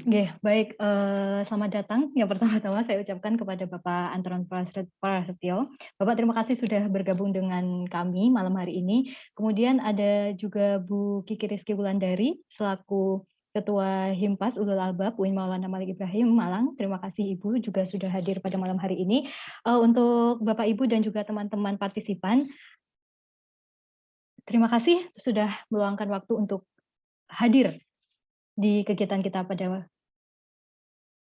Oke, baik. Selamat datang. Yang pertama-tama saya ucapkan kepada Bapak Anton Prasetyo. Bapak terima kasih sudah bergabung dengan kami malam hari ini. Kemudian ada juga Bu Kiki Rizky Wulandari selaku Ketua Himpas Ulul Albab UIN Maulana Malik Ibrahim Malang. Terima kasih Ibu juga sudah hadir pada malam hari ini. Untuk Bapak Ibu dan juga teman-teman partisipan, terima kasih sudah meluangkan waktu untuk hadir di kegiatan kita pada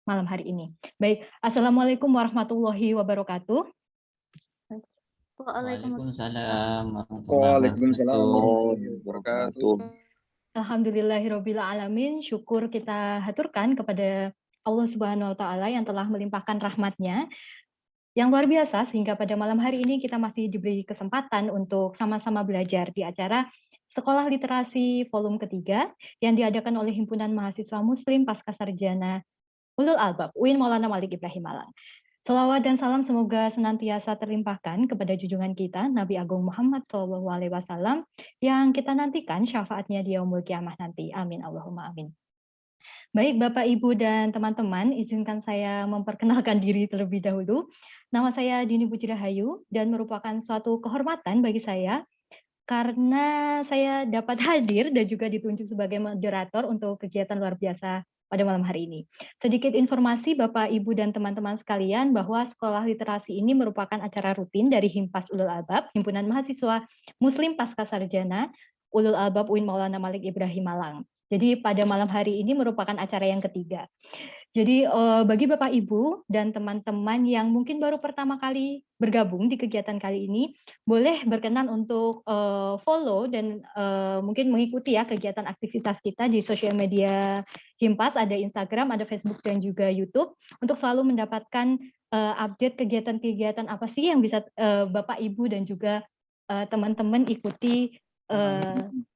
malam hari ini. Baik, Assalamualaikum warahmatullahi wabarakatuh. Waalaikumsalam warahmatullahi Waalaikumsalam wabarakatuh. warahmatullahi wabarakatuh. Alhamdulillahirabbil alamin. Syukur kita haturkan kepada Allah Subhanahu wa taala yang telah melimpahkan rahmat-Nya yang luar biasa sehingga pada malam hari ini kita masih diberi kesempatan untuk sama-sama belajar di acara Sekolah Literasi Volume ketiga yang diadakan oleh Himpunan Mahasiswa Muslim Pascasarjana Ulul Albab UIN Maulana Malik Ibrahim Malang. Selawat dan salam semoga senantiasa terlimpahkan kepada junjungan kita Nabi Agung Muhammad SAW yang kita nantikan syafaatnya di yaumul kiamah nanti. Amin Allahumma amin. Baik Bapak Ibu dan teman-teman, izinkan saya memperkenalkan diri terlebih dahulu. Nama saya Dini Puji Rahayu dan merupakan suatu kehormatan bagi saya karena saya dapat hadir dan juga ditunjuk sebagai moderator untuk kegiatan luar biasa pada malam hari ini. Sedikit informasi Bapak, Ibu, dan teman-teman sekalian bahwa Sekolah Literasi ini merupakan acara rutin dari Himpas Ulul Albab, Himpunan Mahasiswa Muslim Pascasarjana Ulul Albab UIN Maulana Malik Ibrahim Malang. Jadi pada malam hari ini merupakan acara yang ketiga. Jadi bagi Bapak Ibu dan teman-teman yang mungkin baru pertama kali bergabung di kegiatan kali ini, boleh berkenan untuk follow dan mungkin mengikuti ya kegiatan aktivitas kita di sosial media Himpas, ada Instagram, ada Facebook dan juga YouTube untuk selalu mendapatkan update kegiatan-kegiatan apa sih yang bisa Bapak Ibu dan juga teman-teman ikuti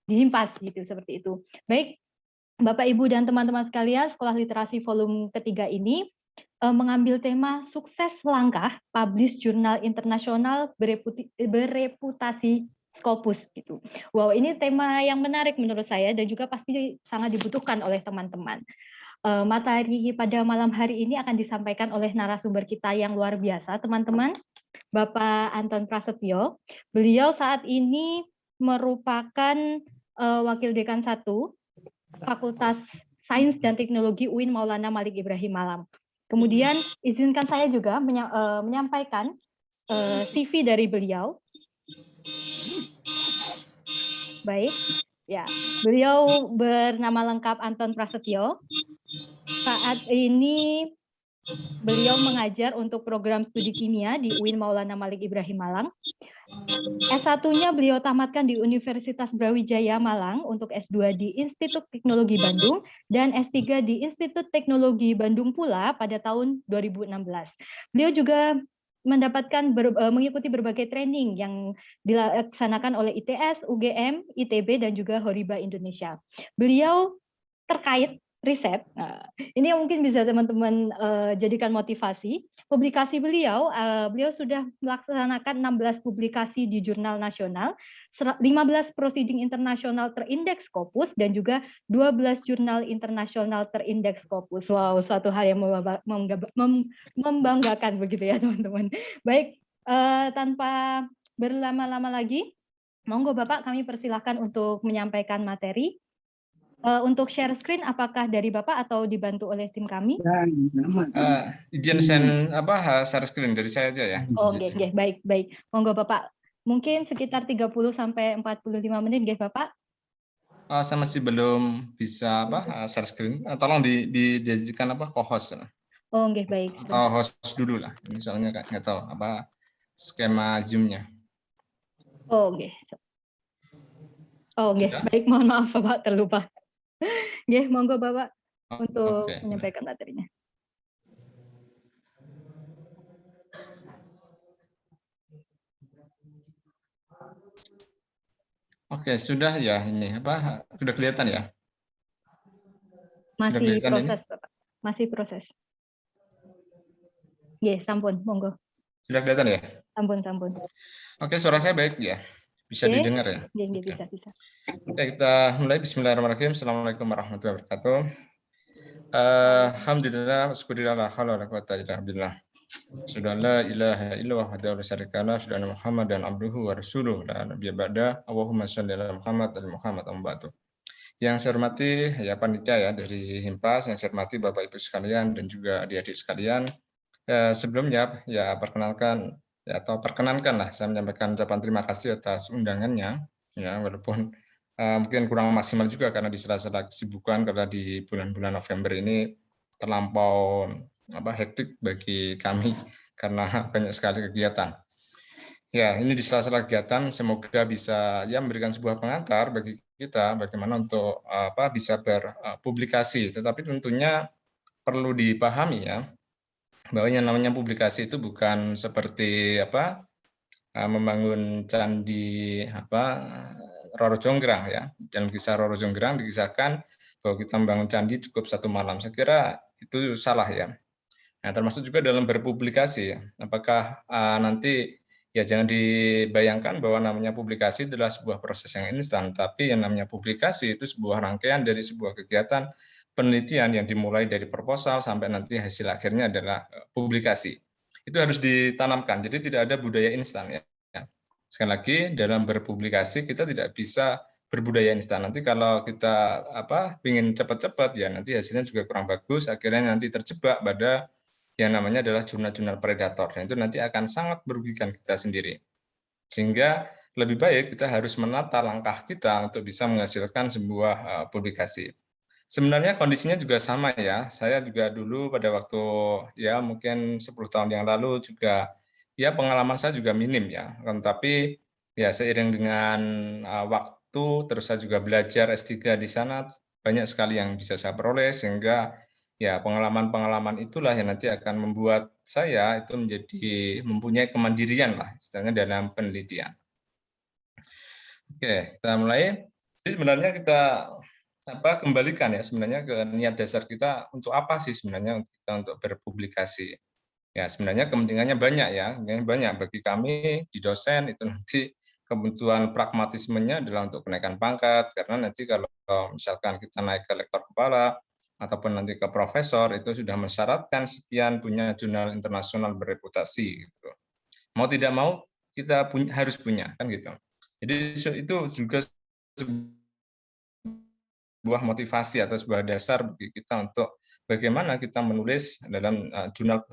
di Himpas gitu seperti itu. Baik, Bapak, Ibu, dan teman-teman sekalian, Sekolah Literasi Volume ketiga ini mengambil tema sukses langkah publish jurnal internasional bereputasi Scopus gitu. Wow, ini tema yang menarik menurut saya dan juga pasti sangat dibutuhkan oleh teman-teman. Materi pada malam hari ini akan disampaikan oleh narasumber kita yang luar biasa, teman-teman. Bapak Anton Prasetyo. Beliau saat ini merupakan Wakil Dekan 1 Fakultas Sains dan Teknologi UIN Maulana Malik Ibrahim Malang. Kemudian izinkan saya juga menyampaikan CV dari beliau. Baik, ya, beliau bernama lengkap Anton Prasetyo. Saat ini beliau mengajar untuk program studi kimia di UIN Maulana Malik Ibrahim Malang. S1-nya beliau tamatkan di Universitas Brawijaya Malang untuk S2 di Institut Teknologi Bandung dan S3 di Institut Teknologi Bandung pula pada tahun 2016. Beliau juga mengikuti berbagai training yang dilaksanakan oleh ITS, UGM, ITB, dan juga Horiba Indonesia. Beliau terkait riset, nah, ini yang mungkin bisa teman-teman jadikan motivasi. Publikasi beliau sudah melaksanakan 16 publikasi di jurnal nasional, 15 proceeding internasional terindeks Scopus, dan juga 12 jurnal internasional terindeks Scopus. Wow, suatu hal yang membanggakan begitu ya teman-teman. Baik, tanpa berlama-lama lagi, monggo Bapak kami persilahkan untuk menyampaikan materi. Untuk share screen apakah dari Bapak atau dibantu oleh tim kami? Izin send share screen dari saya aja ya. Oh, nggih, baik. Monggo Bapak. Mungkin sekitar 30 sampai 45 menit nggih Bapak. Saya masih belum bisa share screen. Tolong dijadikan co-host. Oh, nggih, baik. Atau host dulu lah. Misalnya nggak tahu skema Zoom-nya. Oh, nggih. Oh, nggih, baik. Mohon maaf Bapak terlupa. Nggih, monggo Bapak untuk menyampaikan materinya. Oke, sudah ya ini sudah kelihatan ya? Masih kelihatan proses ini? Bapak. Masih proses. Nggih, sampun, monggo. Sudah kelihatan ya? Sampun. Oke, suara saya baik ya? Bisa didengar ya? Nggih, bisa. Oke, kita mulai. Bismillahirrahmanirrahim. Assalamualaikum warahmatullahi wabarakatuh. Alhamdulillah, syukurillah, la haula wala quwata illa billah. Sudah la ilaha illallah wahdahu la syarika lah, sudah Muhammadan abduhu wa rasuluh, la nabiyya ba'da. Allahumma shalli ala Muhammad dan Muhammad amma ba'du. Yang saya hormati ya panitia ya dari Himpas, yang saya hormati Bapak Ibu sekalian dan juga adik-adik sekalian. Sebelumnya ya perkenalkan ya, atau perkenankanlah saya menyampaikan ucapan terima kasih atas undangannya ya, walaupun mungkin kurang maksimal juga karena di sela-sela kesibukan, karena di bulan-bulan November ini terlampau hektik bagi kami karena banyak sekali kegiatan. Ya, ini di sela-sela kegiatan semoga bisa ya memberikan sebuah pengantar bagi kita bagaimana untuk bisa berpublikasi. Tetapi tentunya perlu dipahami ya bahwa yang namanya publikasi itu bukan seperti membangun candi Roro Jonggrang ya. Dalam kisah Roro Jonggrang dikisahkan bahwa kita membangun candi cukup 1 malam. Saya kira itu salah ya. Nah, termasuk juga dalam berpublikasi ya. Apakah nanti ya jangan dibayangkan bahwa namanya publikasi adalah sebuah proses yang instan, tapi yang namanya publikasi itu sebuah rangkaian dari sebuah kegiatan penelitian yang dimulai dari proposal sampai nanti hasil akhirnya adalah publikasi. Itu harus ditanamkan, jadi tidak ada budaya instan ya. Sekali lagi, dalam berpublikasi kita tidak bisa berbudaya instan. Nanti kalau kita ingin cepat-cepat ya nanti hasilnya juga kurang bagus, akhirnya nanti terjebak pada yang namanya adalah jurnal-jurnal predator, dan itu nanti akan sangat merugikan kita sendiri. Sehingga lebih baik kita harus menata langkah kita untuk bisa menghasilkan sebuah publikasi. Sebenarnya kondisinya juga sama ya, saya juga dulu pada waktu ya mungkin 10 tahun yang lalu juga ya pengalaman saya juga minim ya, tetapi ya seiring dengan waktu terus saya juga belajar S3 di sana, banyak sekali yang bisa saya peroleh sehingga ya pengalaman-pengalaman itulah yang nanti akan membuat saya itu menjadi mempunyai kemandirian lah istilahnya dalam penelitian. Oke, kita mulai. Jadi sebenarnya kita kembalikan ya sebenarnya ke niat dasar kita untuk apa sih sebenarnya kita untuk berpublikasi. Ya sebenarnya kepentingannya banyak ya, banyak bagi kami di dosen itu nanti kebutuhan pragmatismenya adalah untuk kenaikan pangkat, karena nanti kalau misalkan kita naik ke lektor kepala ataupun nanti ke profesor itu sudah mensyaratkan sekian punya jurnal internasional bereputasi gitu. Mau tidak mau kita harus punya kan gitu. Jadi itu juga sebuah motivasi atau sebuah dasar bagi kita untuk bagaimana kita menulis dalam jurnal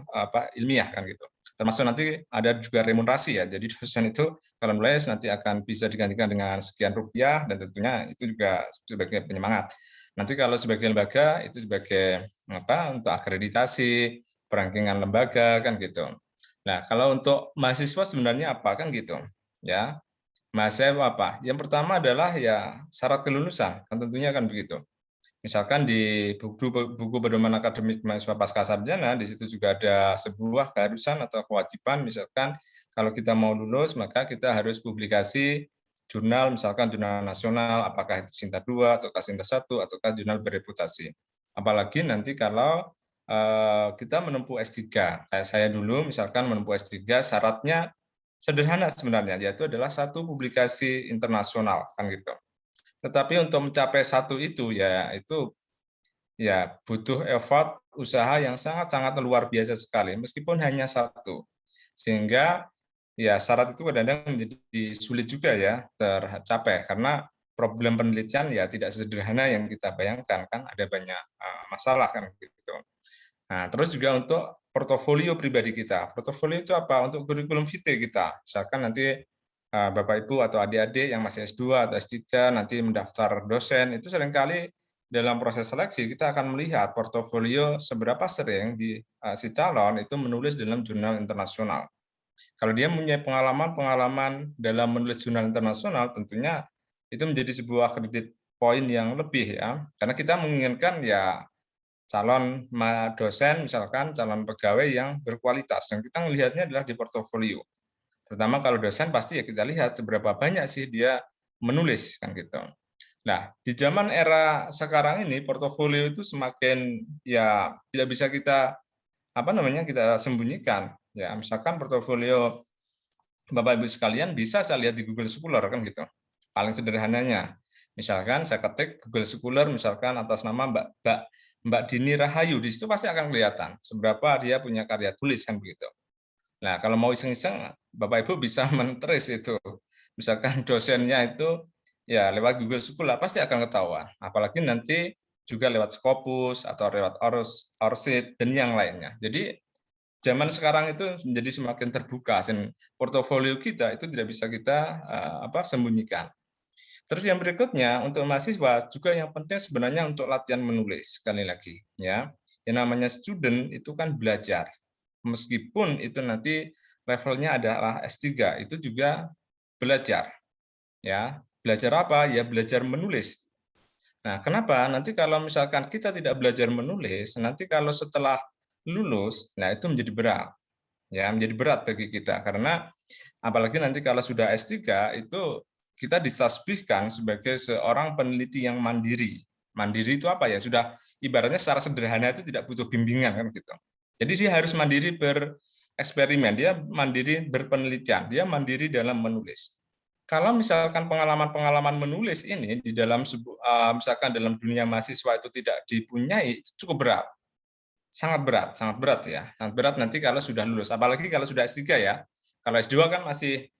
ilmiah kan gitu. Termasuk nanti ada juga remunerasi ya. Jadi dosen itu kalau menulis nanti akan bisa digantikan dengan sekian rupiah, dan tentunya itu juga sebagai penyemangat. Nanti kalau sebagai lembaga itu sebagai untuk akreditasi, perangkingan lembaga kan gitu. Nah, kalau untuk mahasiswa sebenarnya apa kan gitu ya. Mahasiswa apa? Yang pertama adalah ya syarat kelulusan, kan tentunya kan begitu. Misalkan di buku pedoman akademik mahasiswa pasca sarjana, di situ juga ada sebuah keharusan atau kewajiban, misalkan kalau kita mau lulus maka kita harus publikasi jurnal, misalkan jurnal nasional, apakah itu Sinta 2 atau Sinta 1 ataukah jurnal bereputasi. Apalagi nanti kalau kita menempuh S3, kayak saya dulu misalkan menempuh S3, syaratnya sederhana sebenarnya, yaitu adalah 1 publikasi internasional kan gitu. Tetapi untuk mencapai 1 itu ya itu ya butuh effort usaha yang sangat-sangat luar biasa sekali, meskipun hanya 1. Sehingga ya syarat itu kadang-kadang menjadi sulit juga ya tercapai, karena problem penelitian ya tidak sederhana yang kita bayangkan, kan ada banyak masalah kan gitu. Nah, terus juga untuk portofolio pribadi kita. Portofolio itu apa? Untuk kurikulum vitae kita. Misalkan nanti Bapak Ibu atau adik-adik yang masih S2 atau S3 nanti mendaftar dosen, itu seringkali dalam proses seleksi kita akan melihat portofolio seberapa sering si calon itu menulis dalam jurnal internasional. Kalau dia punya pengalaman dalam menulis jurnal internasional, tentunya itu menjadi sebuah kredit poin yang lebih ya. Karena kita menginginkan ya calon dosen misalkan calon pegawai yang berkualitas, dan kita melihatnya adalah di portofolio. Terutama kalau dosen pasti ya kita lihat seberapa banyak sih dia menulis kan gitu. Nah, di zaman era sekarang ini portofolio itu semakin ya tidak bisa kita kita sembunyikan. Ya, misalkan portofolio Bapak Ibu sekalian bisa saya lihat di Google Scholar kan gitu. Paling sederhananya. Misalkan saya ketik Google Scholar misalkan atas nama Mbak Dini Rahayu, di situ pasti akan kelihatan seberapa dia punya karya tulis kan begitu. Nah, kalau mau iseng-iseng, Bapak Ibu bisa men-trace itu. Misalkan dosennya itu ya lewat Google Scholar pasti akan ketahuan. Apalagi nanti juga lewat Scopus atau lewat ORCID dan yang lainnya. Jadi zaman sekarang itu menjadi semakin terbuka dan portofolio kita itu tidak bisa kita sembunyikan. Terus yang berikutnya untuk mahasiswa juga yang penting sebenarnya untuk latihan menulis sekali lagi ya. Yang namanya student itu kan belajar. Meskipun itu nanti levelnya adalah S3 itu juga belajar. Ya, belajar apa? Ya belajar menulis. Nah, kenapa? Nanti kalau misalkan kita tidak belajar menulis, nanti kalau setelah lulus, nah itu menjadi berat. Ya, menjadi berat bagi kita karena apalagi nanti kalau sudah S3 itu kita ditasbihkan sebagai seorang peneliti yang mandiri. Mandiri itu apa ya? Sudah ibaratnya secara sederhana itu tidak butuh bimbingan kan gitu. Jadi dia harus mandiri bereksperimen, dia mandiri berpenelitian, dia mandiri dalam menulis. Kalau misalkan pengalaman-pengalaman menulis ini di dalam misalkan dalam dunia mahasiswa itu tidak dipunyai, cukup berat. Sangat berat ya. Sangat berat nanti kalau sudah lulus, apalagi kalau sudah S3 ya. Kalau S2 kan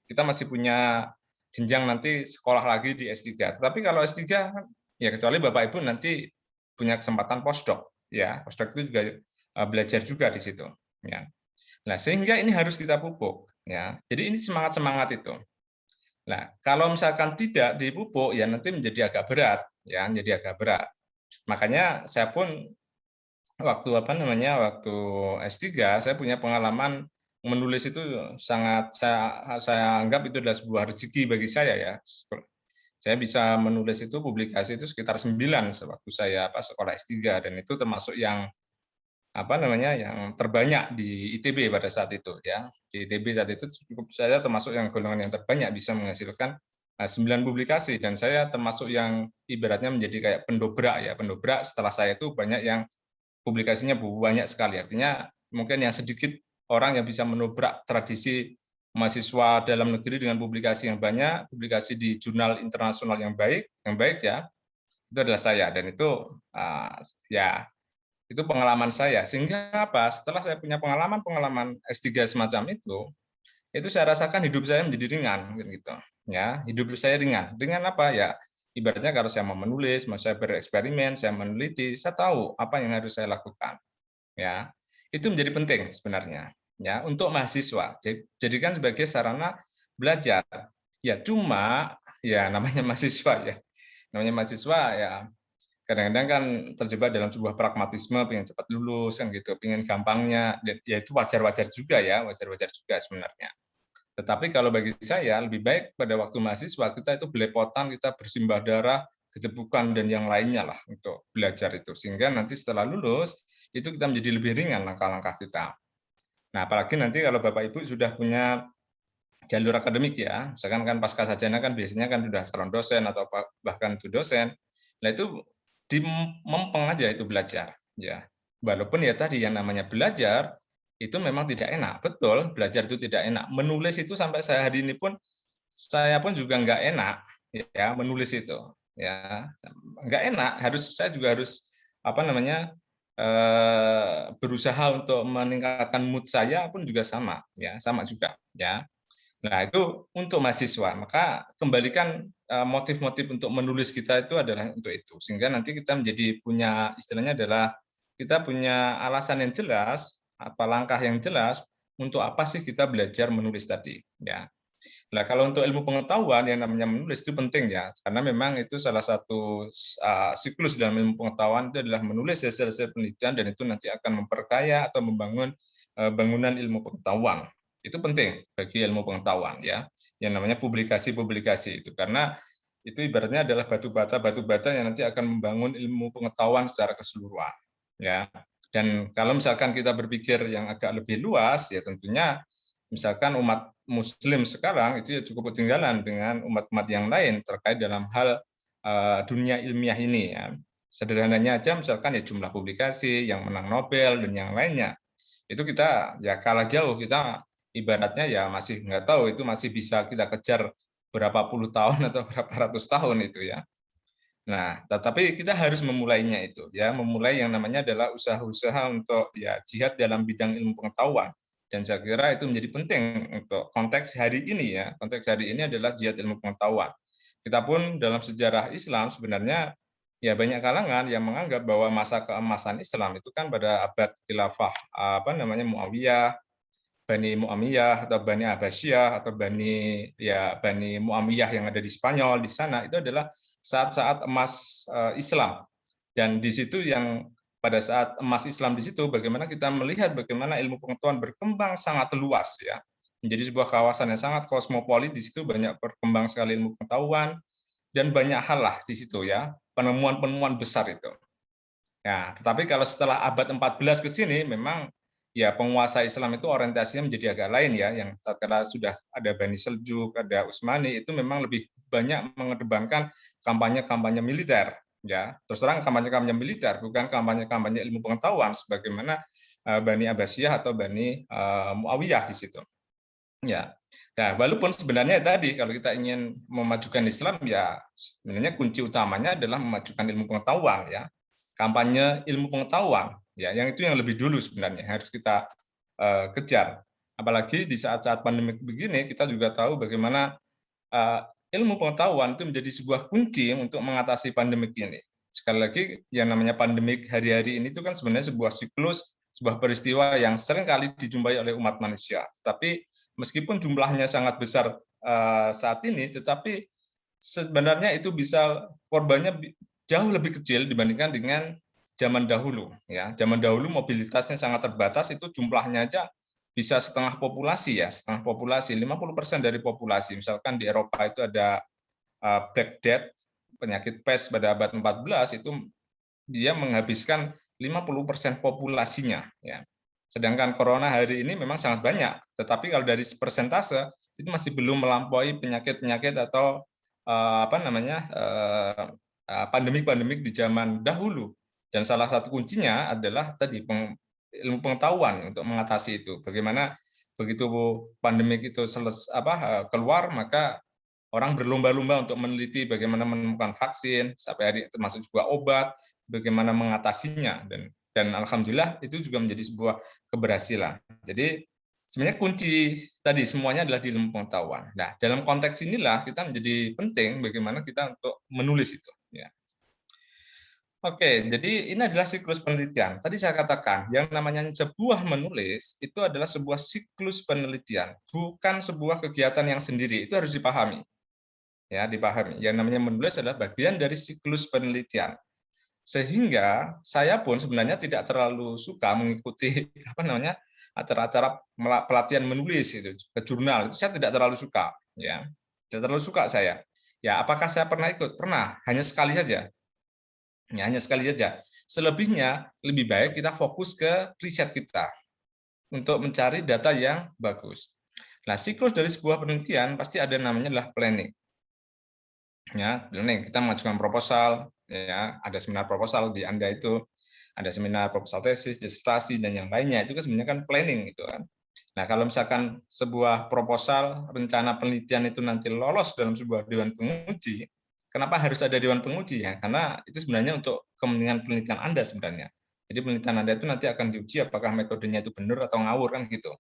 kita masih punya jenjang nanti sekolah lagi di S3. Tetapi kalau S3 kan ya kecuali Bapak Ibu nanti punya kesempatan postdoc ya. Postdoc itu juga belajar juga di situ ya. Nah, sehingga ini harus kita pupuk ya. Jadi ini semangat itu. Nah, kalau misalkan tidak dipupuk ya nanti menjadi agak berat ya, menjadi agak berat. Makanya saya pun waktu S3 saya punya pengalaman menulis itu sangat saya anggap itu adalah sebuah rezeki bagi saya ya. Saya bisa menulis itu publikasi itu sekitar 9 sewaktu saya sekolah S3 dan itu termasuk yang yang terbanyak di ITB pada saat itu ya. Di ITB saat itu cukup saya termasuk yang golongan yang terbanyak bisa menghasilkan 9 publikasi dan saya termasuk yang ibaratnya menjadi kayak pendobrak ya. Pendobrak setelah saya itu banyak yang publikasinya banyak sekali. Artinya mungkin yang sedikit orang yang bisa menobrak tradisi mahasiswa dalam negeri dengan publikasi yang banyak, publikasi di jurnal internasional yang baik ya, itu adalah saya dan itu ya itu pengalaman saya. Sehingga apa? Setelah saya punya pengalaman S3 semacam itu saya rasakan hidup saya menjadi ringan gitu. Ya, hidup saya ringan. Dengan apa ya? Ibaratnya kalau saya mau menulis, mau saya bereksperimen, saya meneliti, saya tahu apa yang harus saya lakukan. Ya, itu menjadi penting sebenarnya. Ya, untuk mahasiswa. Jadikan sebagai sarana belajar. Ya, cuma ya namanya mahasiswa ya. Namanya mahasiswa ya kadang-kadang kan terjebak dalam sebuah pragmatisme, pengen cepat lulus kan gitu, pengen gampangnya, ya itu wajar-wajar juga ya, wajar-wajar juga sebenarnya. Tetapi kalau bagi saya lebih baik pada waktu mahasiswa kita itu belepotan, kita bersimbah darah, kejepukan dan yang lainnya lah untuk belajar itu sehingga nanti setelah lulus itu kita menjadi lebih ringan langkah-langkah kita. Nah, apalagi nanti kalau Bapak Ibu sudah punya jalur akademik ya, misalkan kan pasca sarjana kan biasanya kan sudah calon dosen atau bahkan itu dosen. Nah, itu mempeng aja itu belajar ya. Walaupun ya tadi yang namanya belajar itu memang tidak enak. Betul, belajar itu tidak enak. Menulis itu sampai saya hari ini pun saya pun juga nggak enak ya menulis itu ya. Nggak enak, saya juga harus berusaha untuk meningkatkan mood saya pun juga sama ya, sama juga ya. Nah, itu untuk mahasiswa. Maka kembalikan motif-motif untuk menulis kita itu adalah untuk itu. Sehingga nanti kita menjadi punya istilahnya adalah kita punya alasan yang jelas, apa langkah yang jelas untuk apa sih kita belajar menulis tadi, ya. Nah, kalau untuk ilmu pengetahuan yang namanya menulis itu penting ya, karena memang itu salah satu siklus dalam ilmu pengetahuan itu adalah menulis hasil-hasil penelitian dan itu nanti akan memperkaya atau membangun bangunan ilmu pengetahuan. Itu penting bagi ilmu pengetahuan ya, yang namanya publikasi-publikasi itu karena itu ibaratnya adalah batu bata yang nanti akan membangun ilmu pengetahuan secara keseluruhan ya. Dan kalau misalkan kita berpikir yang agak lebih luas ya tentunya misalkan umat muslim sekarang itu ya cukup ketinggalan dengan umat-umat yang lain terkait dalam hal dunia ilmiah ini ya. Sederhananya aja misalkan ya jumlah publikasi yang menang Nobel dan yang lainnya. Itu kita ya kalah jauh, kita ibaratnya ya masih nggak tahu itu masih bisa kita kejar berapa puluh tahun atau berapa ratus tahun itu ya. Nah, tetapi kita harus memulainya itu, ya, memulai yang namanya adalah usaha-usaha untuk ya jihad dalam bidang ilmu pengetahuan. Dan saya kira itu menjadi penting untuk konteks hari ini ya. Konteks hari ini adalah jihad ilmu pengetahuan. Kita pun dalam sejarah Islam sebenarnya ya banyak kalangan yang menganggap bahwa masa keemasan Islam itu kan pada abad khilafah Muawiyah, Bani Mu'amiyah atau Bani Abbasiyah atau Bani Mu'amiyah yang ada di Spanyol di sana itu adalah saat-saat emas Islam. Dan di situ yang pada saat emas Islam di situ bagaimana kita melihat bagaimana ilmu pengetahuan berkembang sangat luas ya. Menjadi sebuah kawasan yang sangat kosmopolit, di situ banyak berkembang sekali ilmu pengetahuan dan banyak hal lah di situ ya, penemuan-penemuan besar itu. Nah, tetapi kalau setelah abad 14 ke sini memang ya penguasa Islam itu orientasinya menjadi agak lain ya, yang tatkala sudah ada Bani Seljuk, ada Utsmani, itu memang lebih banyak mengedepankan kampanye-kampanye militer ya. Terus terang kampanye-kampanye militer, bukan kampanye-kampanye ilmu pengetahuan sebagaimana Bani Abbasiyah atau Bani Muawiyah di situ. Ya. Nah, walaupun sebenarnya tadi kalau kita ingin memajukan Islam ya sebenarnya kunci utamanya adalah memajukan ilmu pengetahuan ya. Kampanye ilmu pengetahuan ya, yang itu yang lebih dulu sebenarnya harus kita kejar. Apalagi di saat-saat pandemi begini kita juga tahu bagaimana ilmu pengetahuan itu menjadi sebuah kunci untuk mengatasi pandemik ini. Sekali lagi yang namanya pandemik hari-hari ini itu kan sebenarnya sebuah siklus, sebuah peristiwa yang seringkali dijumpai oleh umat manusia. Tapi meskipun jumlahnya sangat besar saat ini, tetapi sebenarnya itu bisa korbannya jauh lebih kecil dibandingkan dengan zaman dahulu. Ya, zaman dahulu mobilitasnya sangat terbatas, itu jumlahnya aja bisa setengah populasi ya, setengah populasi, 50% dari populasi. Misalkan di Eropa itu ada Black Death, penyakit pes pada abad 14 itu dia menghabiskan 50% populasinya ya. Sedangkan corona hari ini memang sangat banyak, tetapi kalau dari persentase itu masih belum melampaui penyakit-penyakit atau pandemik-pandemik di zaman dahulu. Dan salah satu kuncinya adalah tadi ilmu pengetahuan untuk mengatasi itu. Bagaimana begitu pandemik itu keluar, maka orang berlomba-lomba untuk meneliti bagaimana menemukan vaksin, sampai hari termasuk juga obat, bagaimana mengatasinya, dan alhamdulillah itu juga menjadi sebuah keberhasilan. Jadi sebenarnya kunci tadi semuanya adalah di ilmu pengetahuan. Nah, dalam konteks inilah kita menjadi penting bagaimana kita untuk menulis itu. Ya. Oke, jadi ini adalah siklus penelitian. Tadi saya katakan, yang namanya sebuah menulis itu adalah sebuah siklus penelitian, bukan sebuah kegiatan yang sendiri. Itu harus dipahami. Ya, dipahami. Yang namanya menulis adalah bagian dari siklus penelitian. Sehingga saya pun sebenarnya tidak terlalu suka mengikuti acara-acara pelatihan menulis itu ke jurnal. Itu saya tidak terlalu suka, ya. Tidak terlalu suka saya. Ya, apakah saya pernah ikut? Pernah, hanya sekali saja. Ya, hanya sekali saja. Selebihnya lebih baik kita fokus ke riset kita untuk mencari data yang bagus. Nah, siklus dari sebuah penelitian pasti ada namanya adalah planning. Ya, kita mengajukan proposal, ya, ada seminar proposal di Anda itu, ada seminar proposal tesis, disertasi dan yang lainnya itu kan sebenarnya kan planning itu kan. Nah, kalau misalkan sebuah proposal rencana penelitian itu nanti lolos dalam sebuah dewan penguji, kenapa harus ada dewan penguji ya? Karena itu sebenarnya untuk kepentingan penelitian Anda sebenarnya. Jadi penelitian Anda itu nanti akan diuji apakah metodenya itu benar atau ngawur kan gitu.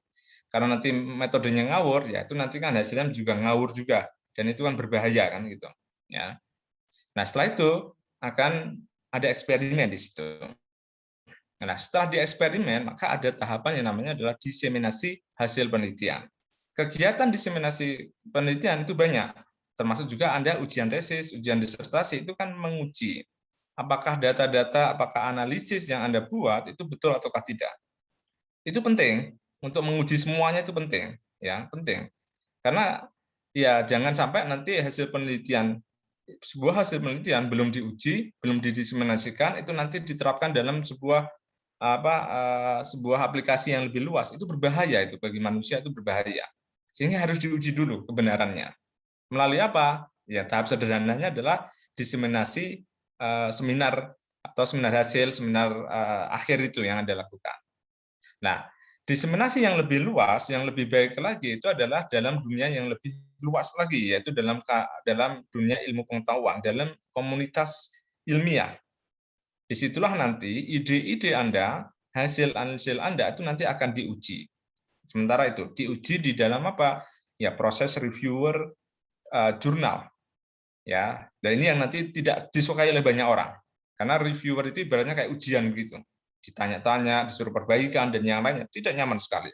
Karena nanti metodenya ngawur, ya itu nanti kan hasilnya juga ngawur juga dan itu kan berbahaya kan gitu. Ya. Nah, setelah itu akan ada eksperimen di situ. Nah, setelah di eksperimen, maka ada tahapan yang namanya adalah diseminasi hasil penelitian. Kegiatan diseminasi penelitian itu banyak, termasuk juga Anda ujian tesis, ujian disertasi itu kan menguji apakah data-data, apakah analisis yang Anda buat itu betul ataukah tidak. Itu penting untuk menguji semuanya, itu penting, ya, penting. Karena ya jangan sampai nanti sebuah hasil penelitian belum diuji, belum didiseminasikan, itu nanti diterapkan dalam sebuah aplikasi yang lebih luas. Itu berbahaya, itu bagi manusia itu berbahaya. Sehingga harus diuji dulu kebenarannya. Melalui apa? Ya, tahap sederhananya adalah diseminasi seminar atau seminar hasil, seminar akhir itu yang Anda lakukan. Nah, diseminasi yang lebih luas, yang lebih baik lagi itu adalah dalam dunia yang lebih luas lagi, yaitu dalam dunia ilmu pengetahuan, dalam komunitas ilmiah. Disitulah nanti ide-ide Anda, hasil Anda itu nanti akan diuji. Sementara itu diuji di dalam apa? Ya proses reviewer jurnal. Ya, dan ini yang nanti tidak disukai oleh banyak orang. Karena reviewer itu ibaratnya kayak ujian begitu. Ditanya-tanya, disuruh perbaikan dan yang lainnya, tidak nyaman sekali.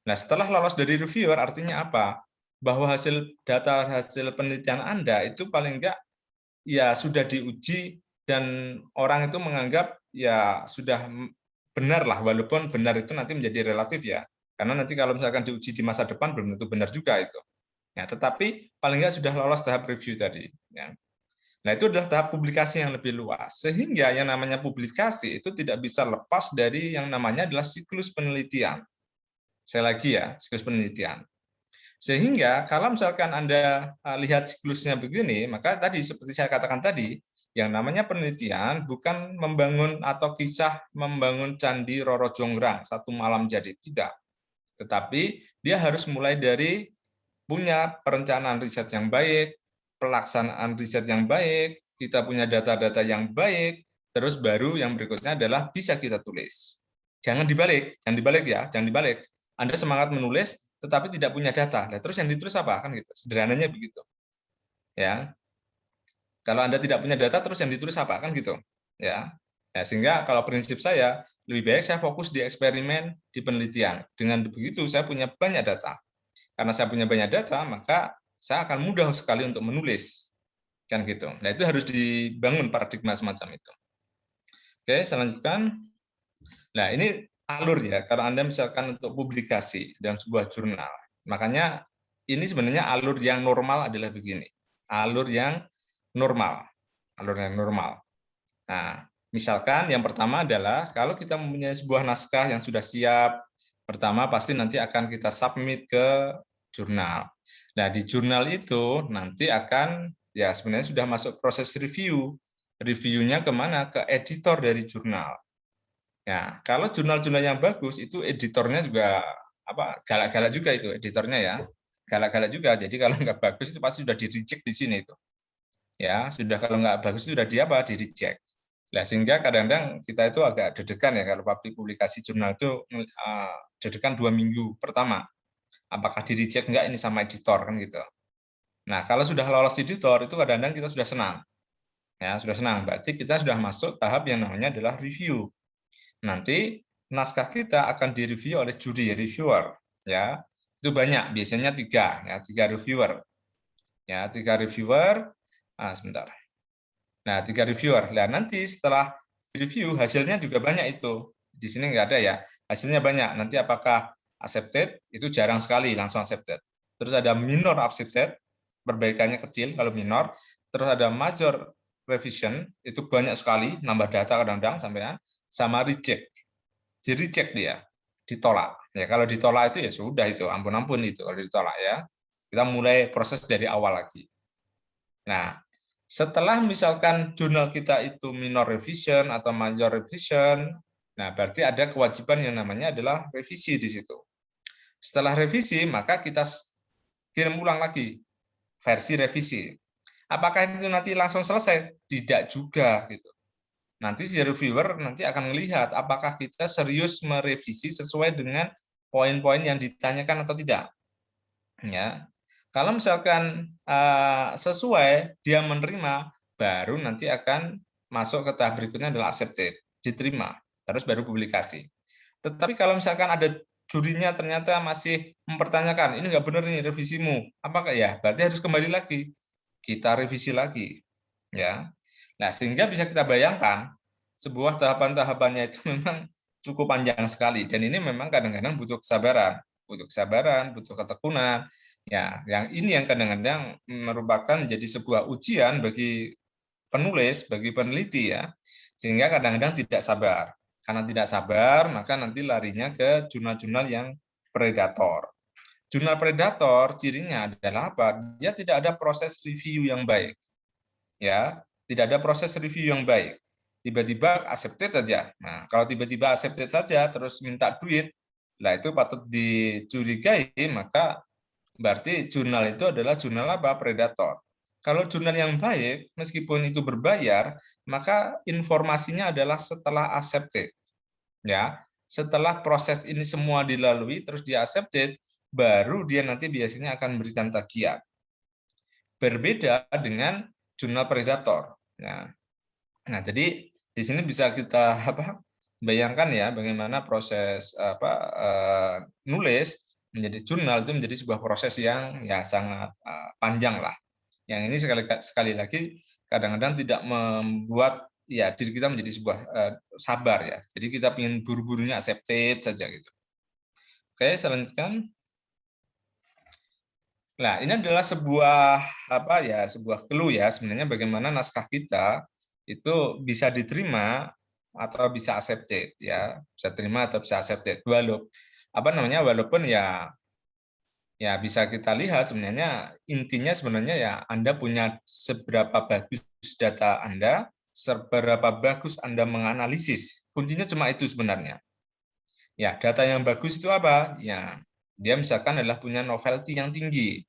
Nah, setelah lolos dari reviewer artinya apa? Bahwa hasil penelitian Anda itu paling enggak ya sudah diuji dan orang itu menganggap ya sudah benar lah, walaupun benar itu nanti menjadi relatif ya. Karena nanti kalau misalkan diuji di masa depan belum tentu benar juga itu. Ya, tetapi paling nggak sudah lolos tahap review tadi. Ya. Nah, itu adalah tahap publikasi yang lebih luas. Sehingga yang namanya publikasi itu tidak bisa lepas dari yang namanya adalah siklus penelitian. Saya lagi ya, siklus penelitian. Sehingga kalau misalkan Anda lihat siklusnya begini, maka tadi seperti saya katakan tadi, yang namanya penelitian bukan membangun atau kisah membangun Candi Roro Jonggrang satu malam jadi, tidak. Tetapi dia harus mulai dari punya perencanaan riset yang baik, pelaksanaan riset yang baik, kita punya data-data yang baik, terus baru yang berikutnya adalah bisa kita tulis. Jangan dibalik ya, jangan dibalik. Anda semangat menulis, tetapi tidak punya data. Nah, terus yang ditulis apa kan gitu? Sederhananya begitu. Ya. Kalau Anda tidak punya data, terus yang ditulis apa kan gitu? Ya. Nah, sehingga kalau prinsip saya lebih baik saya fokus di eksperimen, di penelitian. Dengan begitu saya punya banyak data. Karena saya punya banyak data, maka saya akan mudah sekali untuk menulis. Kan gitu. Nah, itu harus dibangun paradigma semacam itu. Oke, saya lanjutkan. Nah, ini alur ya, kalau Anda misalkan untuk publikasi dalam sebuah jurnal. Makanya ini sebenarnya alur yang normal adalah begini. Alur yang normal. Alur yang normal. Nah, misalkan yang pertama adalah kalau kita mempunyai sebuah naskah yang sudah siap, pertama pasti nanti akan kita submit ke jurnal. Nah, di jurnal itu nanti akan ya sebenarnya sudah masuk proses review. Reviewnya kemana? Ke editor dari jurnal. Ya, kalau jurnal-jurnal yang bagus itu editornya juga apa galak-galak juga itu editornya ya, galak-galak juga. Jadi kalau nggak bagus itu pasti sudah di-reject di sini itu. Ya, sudah kalau nggak bagus itu sudah di-reject. Nah, sehingga kadang-kadang kita itu agak deg-degan ya kalau publikasi jurnal itu deg-degan 2 minggu pertama. Apakah di-reject nggak ini sama editor kan gitu. Nah, kalau sudah lolos editor itu kadang-kadang kita sudah senang. Ya, sudah senang. Berarti kita sudah masuk tahap yang namanya adalah review. Nanti naskah kita akan direview oleh juri reviewer, ya itu banyak, biasanya 3 reviewer, ya 3 reviewer. Sebentar. Nah 3 reviewer. Nah nanti setelah review hasilnya juga banyak itu. Di sini nggak ada ya, hasilnya banyak. Nanti apakah accepted itu jarang sekali langsung accepted. Terus ada minor accepted, perbaikannya kecil kalau minor. Terus ada major revision itu banyak sekali, nambah data kadang-kadang sampai sama reject. Di reject dia, ditolak. Ya kalau ditolak itu ya sudah itu, ampun-ampun itu kalau ditolak ya. Kita mulai proses dari awal lagi. Nah, setelah misalkan jurnal kita itu minor revision atau major revision, nah berarti ada kewajiban yang namanya adalah revisi di situ. Setelah revisi, maka kita kirim ulang lagi versi revisi. Apakah itu nanti langsung selesai? Tidak juga gitu. Nanti si reviewer nanti akan melihat apakah kita serius merevisi sesuai dengan poin-poin yang ditanyakan atau tidak. Ya, kalau misalkan sesuai, dia menerima, baru nanti akan masuk ke tahap berikutnya adalah accepted, diterima, terus baru publikasi. Tetapi kalau misalkan ada jurinya ternyata masih mempertanyakan, ini nggak benar nih revisimu, apakah ya? Berarti harus kembali lagi, kita revisi lagi, ya. Nah, sehingga bisa kita bayangkan sebuah tahapan-tahapannya itu memang cukup panjang sekali, dan ini memang kadang-kadang butuh kesabaran, butuh ketekunan. Ya, yang ini yang kadang-kadang merupakan menjadi sebuah ujian bagi penulis, bagi peneliti ya, sehingga kadang-kadang tidak sabar. Karena tidak sabar, maka nanti larinya ke jurnal-jurnal yang predator. Jurnal predator cirinya adalah apa? Dia tidak ada proses review yang baik. Ya, tidak ada proses review yang baik. Tiba-tiba accepted saja. Nah, kalau tiba-tiba accepted saja terus minta duit, lah itu patut dicurigai, maka berarti jurnal itu adalah jurnal apa? Predator. Kalau jurnal yang baik, meskipun itu berbayar, maka informasinya adalah setelah accepted. Ya, setelah proses ini semua dilalui, terus dia accepted, baru dia nanti biasanya akan memberikan tagihan. Berbeda dengan jurnal predator. Ya. Nah, jadi di sini bisa kita bayangkan ya bagaimana proses nulis menjadi jurnal itu menjadi sebuah proses yang ya sangat panjang lah. Yang ini sekali lagi kadang-kadang tidak membuat ya diri kita menjadi sebuah sabar ya. Jadi kita ingin buru-burunya accepted saja gitu. Oke, selanjutnya. Nah, ini adalah sebuah sebuah clue ya sebenarnya bagaimana naskah kita itu bisa diterima atau bisa accepted ya, bisa terima atau bisa accepted. Walaupun ya bisa kita lihat sebenarnya intinya sebenarnya ya Anda punya seberapa bagus data Anda, seberapa bagus Anda menganalisis. Kuncinya cuma itu sebenarnya. Ya, data yang bagus itu apa? Ya, dia misalkan adalah punya novelty yang tinggi.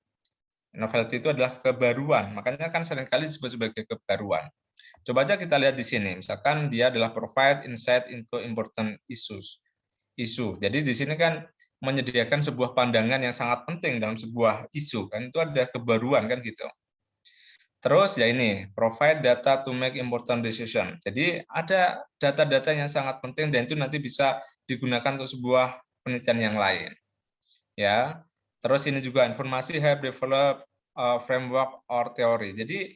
Novelty itu adalah kebaruan, makanya kan seringkali disebut sebagai kebaruan. Coba aja kita lihat di sini, misalkan dia adalah provide insight into important issues. Jadi di sini kan menyediakan sebuah pandangan yang sangat penting dalam sebuah isu, kan itu ada kebaruan kan gitu. Terus ya ini, provide data to make important decision. Jadi ada data-data yang sangat penting dan itu nanti bisa digunakan untuk sebuah penelitian yang lain. Ya. Terus ini juga informasi have developed framework or teori. Jadi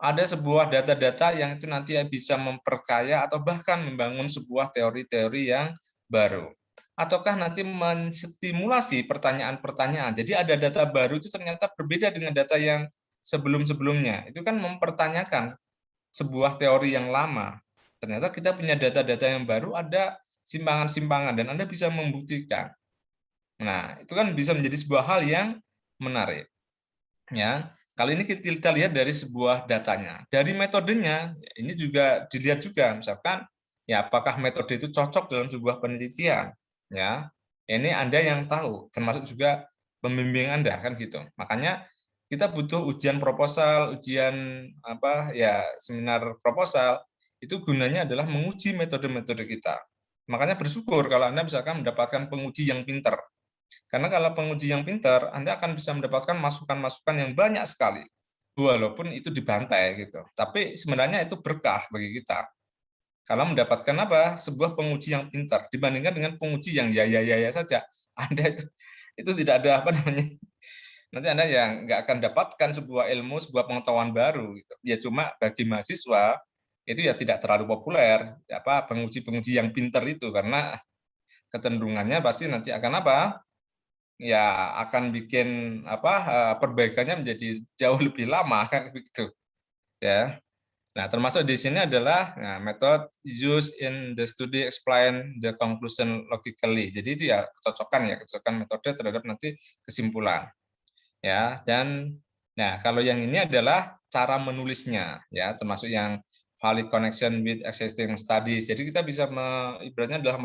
ada sebuah data-data yang itu nanti bisa memperkaya atau bahkan membangun sebuah teori-teori yang baru. Ataukah nanti menstimulasi pertanyaan-pertanyaan. Jadi ada data baru itu ternyata berbeda dengan data yang sebelum-sebelumnya. Itu kan mempertanyakan sebuah teori yang lama. Ternyata kita punya data-data yang baru, ada simpangan-simpangan, dan Anda bisa membuktikan. Nah, itu kan bisa menjadi sebuah hal yang menarik. Ya, kali ini kita lihat dari sebuah datanya. Dari metodenya, ini juga dilihat juga, misalkan, ya apakah metode itu cocok dalam sebuah penelitian. Ya, ini Anda yang tahu, termasuk juga pembimbing Anda kan gitu. Makanya kita butuh ujian proposal, ujian seminar proposal, itu gunanya adalah menguji metode-metode kita. Makanya bersyukur kalau Anda misalkan mendapatkan penguji yang pintar. Karena kalau penguji yang pintar, Anda akan bisa mendapatkan masukan-masukan yang banyak sekali. Walaupun itu dibantai gitu. Tapi sebenarnya itu berkah bagi kita. Kalau mendapatkan sebuah penguji yang pintar dibandingkan dengan penguji yang ya saja. Anda itu tidak ada nanti Anda yang nggak akan dapatkan sebuah ilmu, sebuah pengetahuan baru gitu. Ya cuma bagi mahasiswa itu ya tidak terlalu populer penguji-penguji yang pintar itu, karena kecenderungannya pasti nanti akan ya akan bikin perbaikannya menjadi jauh lebih lama kan begitu ya. Nah, termasuk di sini adalah method used in the study explain the conclusion logically. Jadi itu ya kecocokan metode terhadap nanti kesimpulan. Ya, dan kalau yang ini adalah cara menulisnya ya, termasuk yang valid connection with existing studies. Jadi kita bisa ibaratnya adalah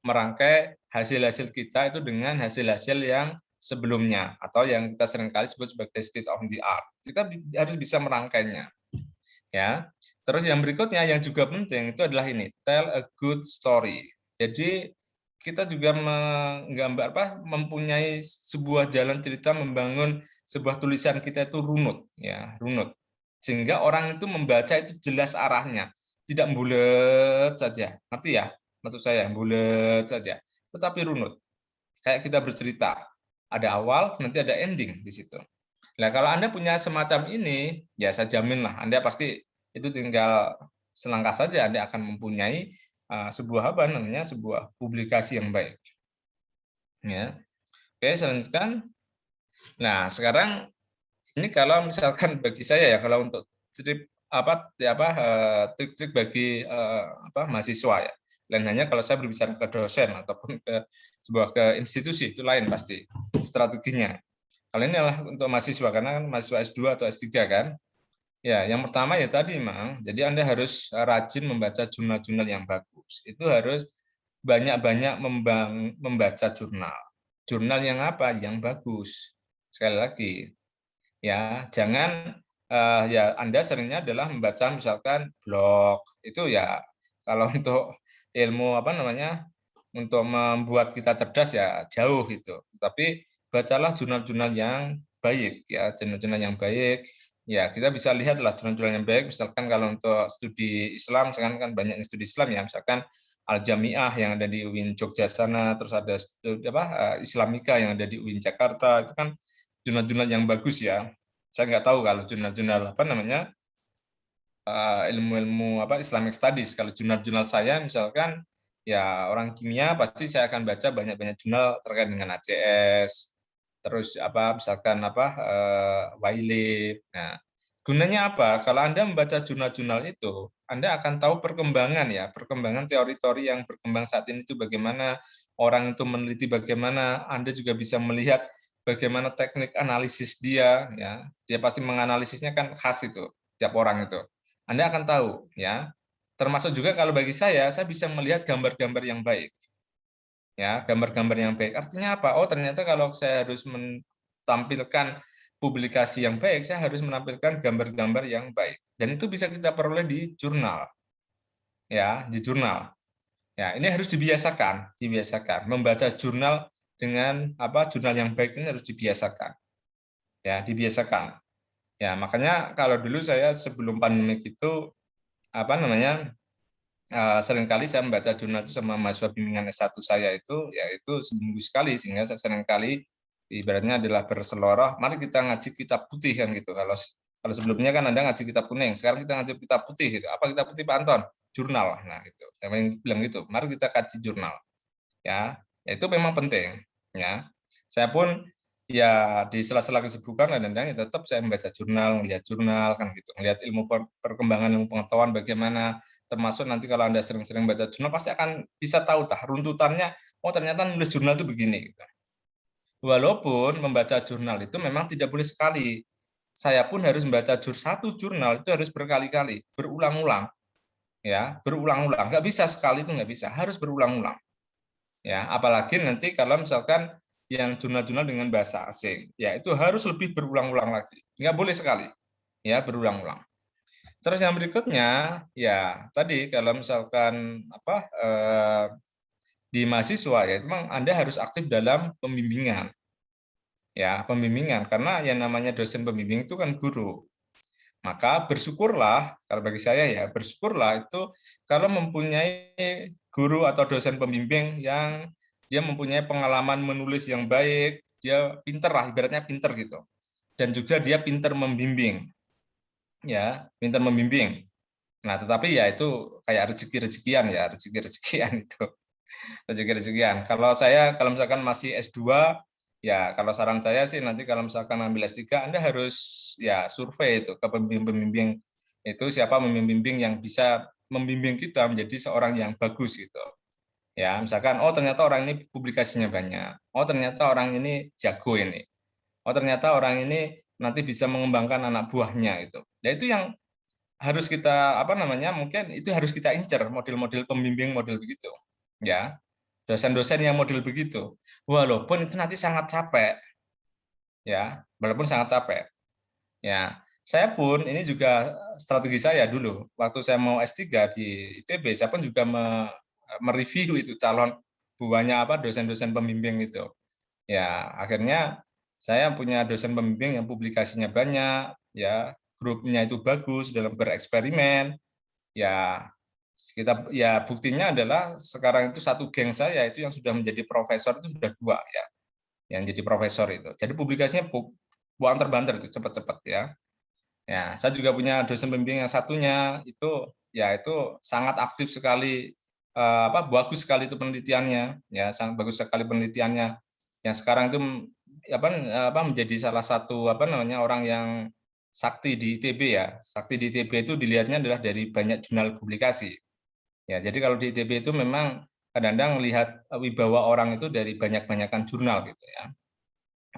merangkai hasil-hasil kita itu dengan hasil-hasil yang sebelumnya atau yang kita seringkali sebut sebagai state of the art. Kita harus bisa merangkainya. Ya. Terus yang berikutnya yang juga penting itu adalah ini, tell a good story. Jadi kita juga mempunyai sebuah jalan cerita membangun sebuah tulisan kita itu runut. Sehingga orang itu membaca itu jelas arahnya, tidak bulat saja. Ngerti ya? Maksud saya bulat saja, tetapi runut. Kayak kita bercerita, ada awal, nanti ada ending di situ. Nah, kalau Anda punya semacam ini, ya saya jaminlah Anda pasti itu tinggal selangkah saja Anda akan mempunyai sebuah sebuah publikasi yang baik. Ya. Oke, selanjutnya. Nah, sekarang ini kalau misalkan bagi saya ya, kalau untuk trik-trik bagi mahasiswa ya. Lain hanya kalau saya berbicara ke dosen ataupun ke institusi itu lain pasti strateginya. Kalau ini adalah untuk mahasiswa karena kan mahasiswa S2 atau S3 kan. Ya, yang pertama ya tadi memang, jadi Anda harus rajin membaca jurnal-jurnal yang bagus. Itu harus banyak-banyak membaca jurnal. Jurnal yang apa? Yang bagus. Sekali lagi, Ya, jangan ya Anda seringnya adalah membaca misalkan blog. Itu ya kalau untuk ilmu apa namanya? Untuk membuat kita cerdas ya jauh gitu. Tapi bacalah jurnal-jurnal yang baik ya, jurnal-jurnal yang baik. Ya, kita bisa lihatlah jurnal-jurnal yang baik. Misalkan kalau untuk studi Islam, sekarang kan banyak yang studi Islam ya, misalkan Al-Jami'ah yang ada di UIN Jogja sana, terus ada studi Islamika yang ada di UIN Jakarta, itu kan jurnal-jurnal yang bagus ya. Saya nggak tahu kalau jurnal-jurnal apa namanya ilmu-ilmu apa Islamic Studies. Kalau jurnal-jurnal saya misalkan ya orang kimia pasti saya akan baca banyak-banyak jurnal terkait dengan ACS, terus apa misalkan apa Wiley. Nah, gunanya apa? Kalau Anda membaca jurnal-jurnal itu, Anda akan tahu perkembangan ya, perkembangan teori-teori yang berkembang saat ini itu bagaimana, orang itu meneliti bagaimana, Anda juga bisa melihat bagaimana teknik analisis dia ya. Dia pasti menganalisisnya kan khas itu, tiap orang itu. Anda akan tahu ya. Termasuk juga kalau bagi saya bisa melihat gambar-gambar yang baik. Ya, gambar-gambar yang baik. Artinya apa? Oh, ternyata kalau saya harus menampilkan publikasi yang baik, saya harus menampilkan gambar-gambar yang baik. Dan itu bisa kita peroleh di jurnal. Ya, di jurnal. Ya, ini harus dibiasakan, membaca jurnal dengan apa? Jurnal yang baik ini harus dibiasakan. Ya, dibiasakan. Ya, makanya kalau dulu saya sebelum pandemi itu apa namanya seringkali saya membaca jurnal itu sama mahasiswa bimbingan S1 saya itu, yaitu seminggu sekali, sehingga saya seringkali ibaratnya adalah berseloroh, mari kita ngaji kitab putih kan gitu. Kalau sebelumnya kan Anda ngaji kitab kuning, sekarang kita ngaji kitab putih gitu. Apa kitab putih Pak Anton? Jurnal. Nah, gitu. Saya bilang gitu, mari kita kaji jurnal. Ya, itu memang penting, ya. Saya pun ya di sela-sela kesibukan kadang-kadang ya tetap saya membaca jurnal, melihat jurnal kan gitu, melihat ilmu perkembangan ilmu pengetahuan bagaimana. Termasuk nanti kalau Anda sering-sering baca jurnal pasti akan bisa tahu runtutannya, oh ternyata nulis jurnal itu begini gitu. Walaupun membaca jurnal itu memang tidak boleh sekali. Saya pun harus membaca satu jurnal itu harus berkali-kali, berulang-ulang ya, berulang-ulang. Nggak bisa sekali itu nggak bisa, harus berulang-ulang. Ya, apalagi nanti kalau misalkan yang jurnal-jurnal dengan bahasa asing, ya itu harus lebih berulang-ulang lagi. Nggak boleh sekali, ya berulang-ulang. Terus yang berikutnya, ya tadi kalau misalkan apa di mahasiswa ya, memang Anda harus aktif dalam pembimbingan, ya pembimbingan karena yang namanya dosen pembimbing itu kan guru. Maka bersyukurlah, kalau bagi saya ya bersyukurlah itu kalau mempunyai guru atau dosen pembimbing yang dia mempunyai pengalaman menulis yang baik, dia pinter lah, ibaratnya pinter gitu. Dan juga dia pinter membimbing, ya pinter membimbing. Nah, tetapi ya itu kayak rezeki-rezekian ya, rezeki-rezekian itu. Rezeki-rezekian. Kalau saya, kalau misalkan masih S2, ya kalau saran saya sih nanti kalau misalkan ambil S3, Anda harus ya survei itu ke pembimbing-pembimbing itu siapa pembimbing yang bisa membimbing kita menjadi seorang yang bagus gitu. Ya, misalkan oh ternyata orang ini publikasinya banyak. Oh ternyata orang ini jago ini. Oh ternyata orang ini nanti bisa mengembangkan anak buahnya itu. Ya itu yang harus kita apa namanya? Mungkin itu harus kita incer model-model pembimbing model begitu. Ya, dosen-dosen yang model begitu. Walaupun itu nanti sangat capek, ya, walaupun sangat capek. Ya, saya pun ini juga strategi saya dulu. Waktu saya mau S3 di ITB, saya pun juga mereview itu calon banyak apa dosen-dosen pembimbing itu. Ya, akhirnya saya punya dosen pembimbing yang publikasinya banyak, ya, grupnya itu bagus dalam bereksperimen. Ya, kita ya buktinya adalah sekarang itu satu geng saya itu yang sudah menjadi profesor itu sudah 2 ya, yang jadi profesor itu. Jadi publikasinya buang terbanter itu cepat-cepat ya. Ya, saya juga punya dosen pembimbing yang satunya itu ya itu sangat aktif sekali apa bagus sekali itu penelitiannya ya, sangat bagus sekali penelitiannya. Yang sekarang itu apa menjadi salah satu apa namanya orang yang sakti di ITB ya. Sakti di ITB itu dilihatnya adalah dari banyak jurnal publikasi. Ya, jadi kalau di ITB itu memang kadang-kadang melihat wibawa orang itu dari banyak-banyakan jurnal gitu ya.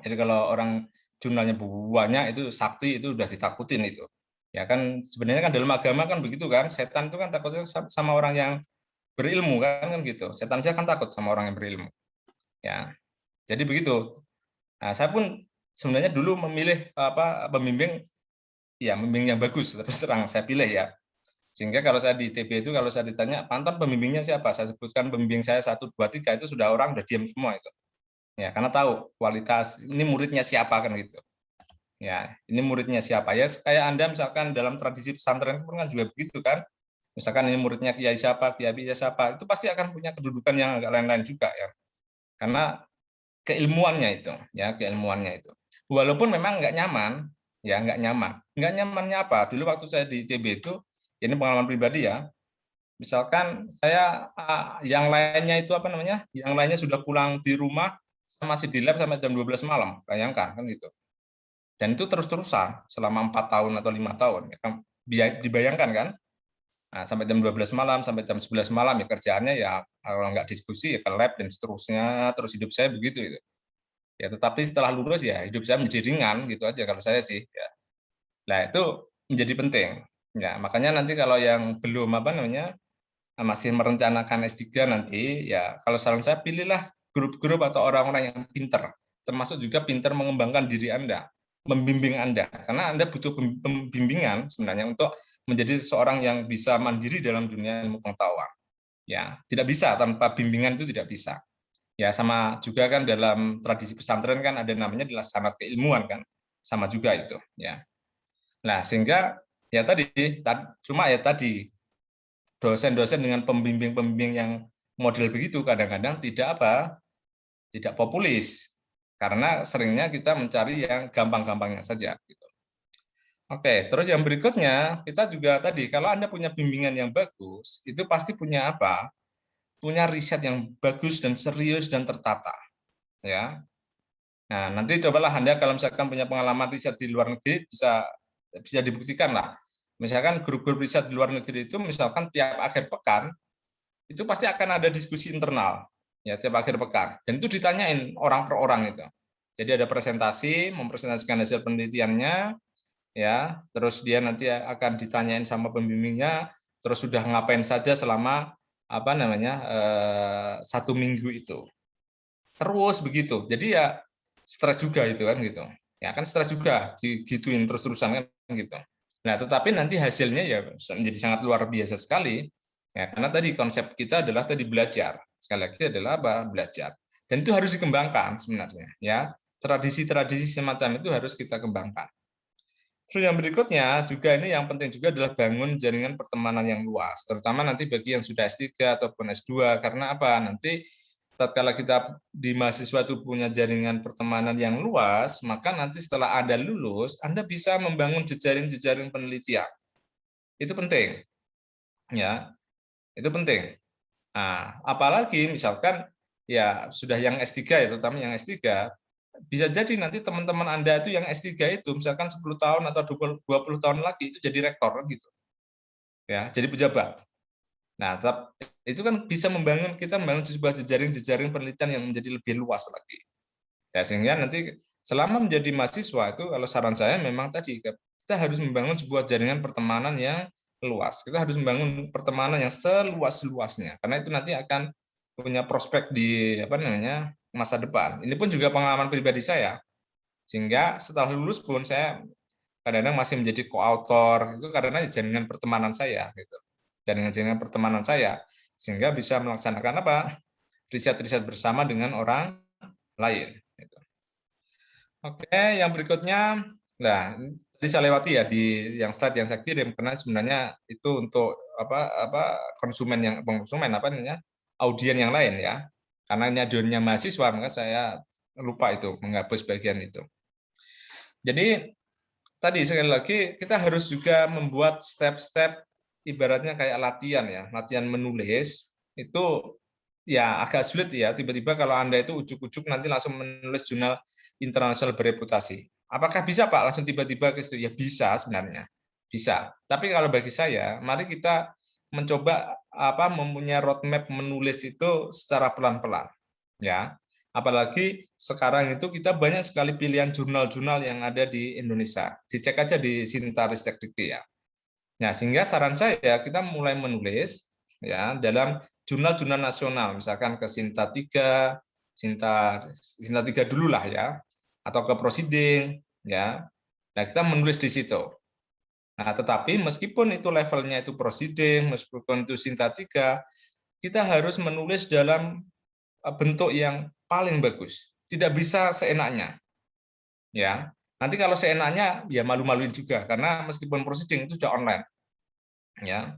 Jadi kalau orang jurnalnya banyak itu sakti itu udah ditakutin itu. Ya kan sebenarnya kan dalam agama kan begitu kan, setan itu kan takutnya sama orang yang berilmu kan gitu. Setan saja kan takut sama orang yang berilmu. Ya. Jadi begitu. Nah, saya pun sebenarnya dulu memilih pembimbing yang bagus, terus terang saya pilih ya. Sehingga kalau saya di TB itu kalau saya ditanya, "Panton pembimbingnya siapa?" Saya sebutkan pembimbing saya 1 2 3 itu sudah orang udah diam semua itu. Ya, karena tahu kualitas ini muridnya siapa kan gitu. Ya, ini muridnya siapa ya, kayak Anda misalkan dalam tradisi pesantren pun kan juga begitu kan. Misalkan ini muridnya kiai siapa, itu pasti akan punya kedudukan yang agak lain-lain juga ya. Karena keilmuannya itu, ya keilmuannya itu. Walaupun memang nggak nyaman, ya nggak nyaman. Nggak nyamannya apa? Dulu waktu saya di TB itu, ini pengalaman pribadi ya. Misalkan saya yang lainnya itu apa namanya? Yang lainnya sudah pulang di rumah, saya masih di lab sampai jam 12 malam. Bayangkan kan gitu. Dan itu terus-terusan selama 4 tahun atau 5 tahun. Dibayangkan kan? Nah, sampai jam 12 malam, sampai jam 11 malam ya kerjaannya ya kalau nggak diskusi ya ke lab dan seterusnya, terus hidup saya begitu itu. Ya tetapi setelah lulus ya hidup saya menjadi ringan gitu aja kalau saya sih ya. Nah, itu menjadi penting. Ya, makanya nanti kalau yang belum masih merencanakan S3 nanti ya kalau saran saya pilihlah grup-grup atau orang-orang yang pinter, termasuk juga pinter mengembangkan diri Anda, membimbing Anda. Karena Anda butuh pembimbingan sebenarnya untuk menjadi seseorang yang bisa mandiri dalam dunia ilmu pengetahuan. Ya, tidak bisa tanpa bimbingan itu tidak bisa. Ya, sama juga kan dalam tradisi pesantren kan ada namanya adalah sanad keilmuan kan. Sama juga itu, ya. Nah, sehingga ya cuma ya tadi dosen-dosen dengan pembimbing-pembimbing yang model begitu kadang-kadang tidak populis karena seringnya kita mencari yang gampang-gampangnya saja gitu. Oke, terus yang berikutnya kita juga tadi kalau Anda punya bimbingan yang bagus, itu pasti punya apa? Punya riset yang bagus dan serius dan tertata, ya. Nah, nanti cobalah Anda kalau misalkan punya pengalaman riset di luar negeri bisa dibuktikan lah. Misalkan grup-grup riset di luar negeri itu misalkan tiap akhir pekan itu pasti akan ada diskusi internal ya tiap akhir pekan dan itu ditanyain orang per orang itu. Jadi ada presentasi, mempresentasikan hasil penelitiannya ya, terus dia nanti akan ditanyain sama pembimbingnya, terus sudah ngapain saja selama 1 minggu itu. Terus begitu. Jadi ya stres juga itu kan gitu. Ya kan stres juga digituin terus-terusan kan gitu. Nah, tetapi nanti hasilnya ya menjadi sangat luar biasa sekali. Ya, karena tadi konsep kita adalah tadi belajar. Sekali lagi adalah apa? Belajar. Dan itu harus dikembangkan sebenarnya, ya. Tradisi-tradisi semacam itu harus kita kembangkan. Terus yang berikutnya juga ini yang penting juga adalah bangun jaringan pertemanan yang luas, terutama nanti bagi yang sudah S3 ataupun S2 karena apa? Nanti tatkala kita di mahasiswa itu punya jaringan pertemanan yang luas, maka nanti setelah Anda lulus, Anda bisa membangun jejaring-jejaring penelitian. Itu penting. Ya, itu penting. Nah, apalagi misalkan ya sudah yang S3 ya, terutama yang S3, bisa jadi nanti teman-teman Anda itu yang S3 itu misalkan 10 tahun atau 20 tahun lagi itu jadi rektor kan gitu. Ya, jadi pejabat. Nah, itu kan bisa kita membangun sebuah jejaring-jejaring penelitian yang menjadi lebih luas lagi. Ya, sehingga nanti selama menjadi mahasiswa itu kalau saran saya memang tadi kita harus membangun sebuah jaringan pertemanan yang luas. Kita harus membangun pertemanan yang seluas-luasnya karena itu nanti akan punya prospek di masa depan. Ini pun juga pengalaman pribadi saya. Sehingga setelah lulus pun saya kadang-kadang masih menjadi koautor itu karena jaringan pertemanan saya gitu. Jaringan pertemanan saya sehingga bisa melaksanakan riset-riset bersama dengan orang lain. Oke, yang berikutnya, nah tadi saya lewati ya di yang slide yang saya kirim karena sebenarnya itu untuk audien yang lain ya. Karena ini audiennya mahasiswa maka saya lupa itu menghapus bagian itu. Jadi tadi sekali lagi kita harus juga membuat step-step ibaratnya kayak latihan ya, latihan menulis itu ya agak sulit ya tiba-tiba kalau Anda itu ujuk-ujuk nanti langsung menulis jurnal internasional bereputasi. Apakah bisa Pak langsung tiba-tiba ke situ? Ya bisa sebenarnya. Bisa. Tapi kalau bagi saya, mari kita mencoba mempunyai roadmap menulis itu secara pelan-pelan. Ya. Apalagi sekarang itu kita banyak sekali pilihan jurnal-jurnal yang ada di Indonesia. Dicek aja di Sintaristek Dikti ya. Nah, sehingga saran saya kita mulai menulis ya dalam jurnal-jurnal nasional, misalkan ke Sinta 3 dulu lah ya. atau ke prosiding, ya. Nah, kita menulis di situ. Nah, tetapi meskipun itu levelnya itu prosiding, meskipun itu Sinta 3, kita harus menulis dalam bentuk yang paling bagus. Tidak bisa seenaknya. Ya. Nanti kalau seenaknya ya malu-maluin juga karena meskipun prosiding itu sudah online. Ya.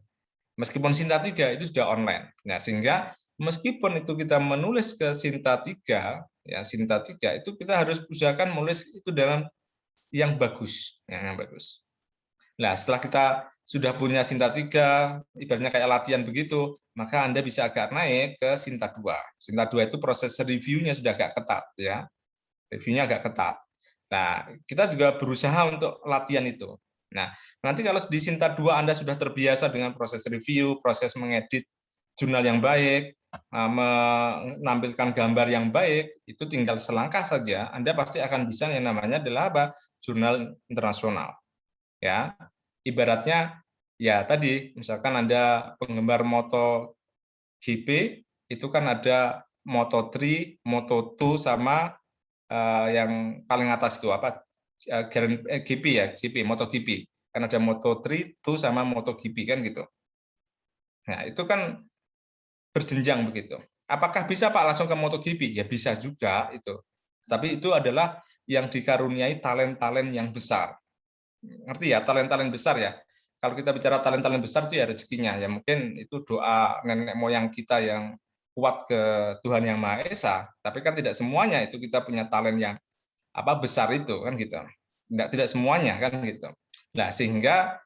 Meskipun Sinta 3 itu sudah online. Nah, sehingga meskipun itu kita menulis ke Sinta 3, ya Sinta 3 itu kita harus usahakan menulis itu dalam yang bagus, yang bagus. Nah, setelah kita sudah punya Sinta 3, ibaratnya kayak latihan begitu, maka Anda bisa agak naik ke Sinta 2. Sinta 2 itu proses reviewnya sudah agak ketat, ya. Reviewnya agak ketat. Nah, kita juga berusaha untuk latihan itu. Nah, nanti kalau di Sinta 2 Anda sudah terbiasa dengan proses review, proses mengedit jurnal yang baik, menampilkan gambar yang baik, itu tinggal selangkah saja, Anda pasti akan bisa yang namanya adalah apa? Jurnal internasional. Ya, ibaratnya ya tadi, misalkan Anda penggemar MotoGP, itu kan ada Moto3, Moto2 sama yang paling atas itu apa? GP ya, GP, MotoGP. Kan ada Moto3, 2 sama MotoGP kan gitu. Nah, itu kan berjenjang begitu. Apakah bisa Pak langsung ke MotoGP? Ya bisa juga itu. Tapi itu adalah yang dikaruniai talent-talent yang besar. Ngerti ya, talent-talent besar ya. Kalau kita bicara talent-talent besar itu ya rezekinya. Ya mungkin itu doa nenek moyang kita yang kuat ke Tuhan Yang Maha Esa. Tapi kan tidak semuanya itu kita punya talent yang besar itu kan gitu. Tidak semuanya kan gitu. Nah, sehingga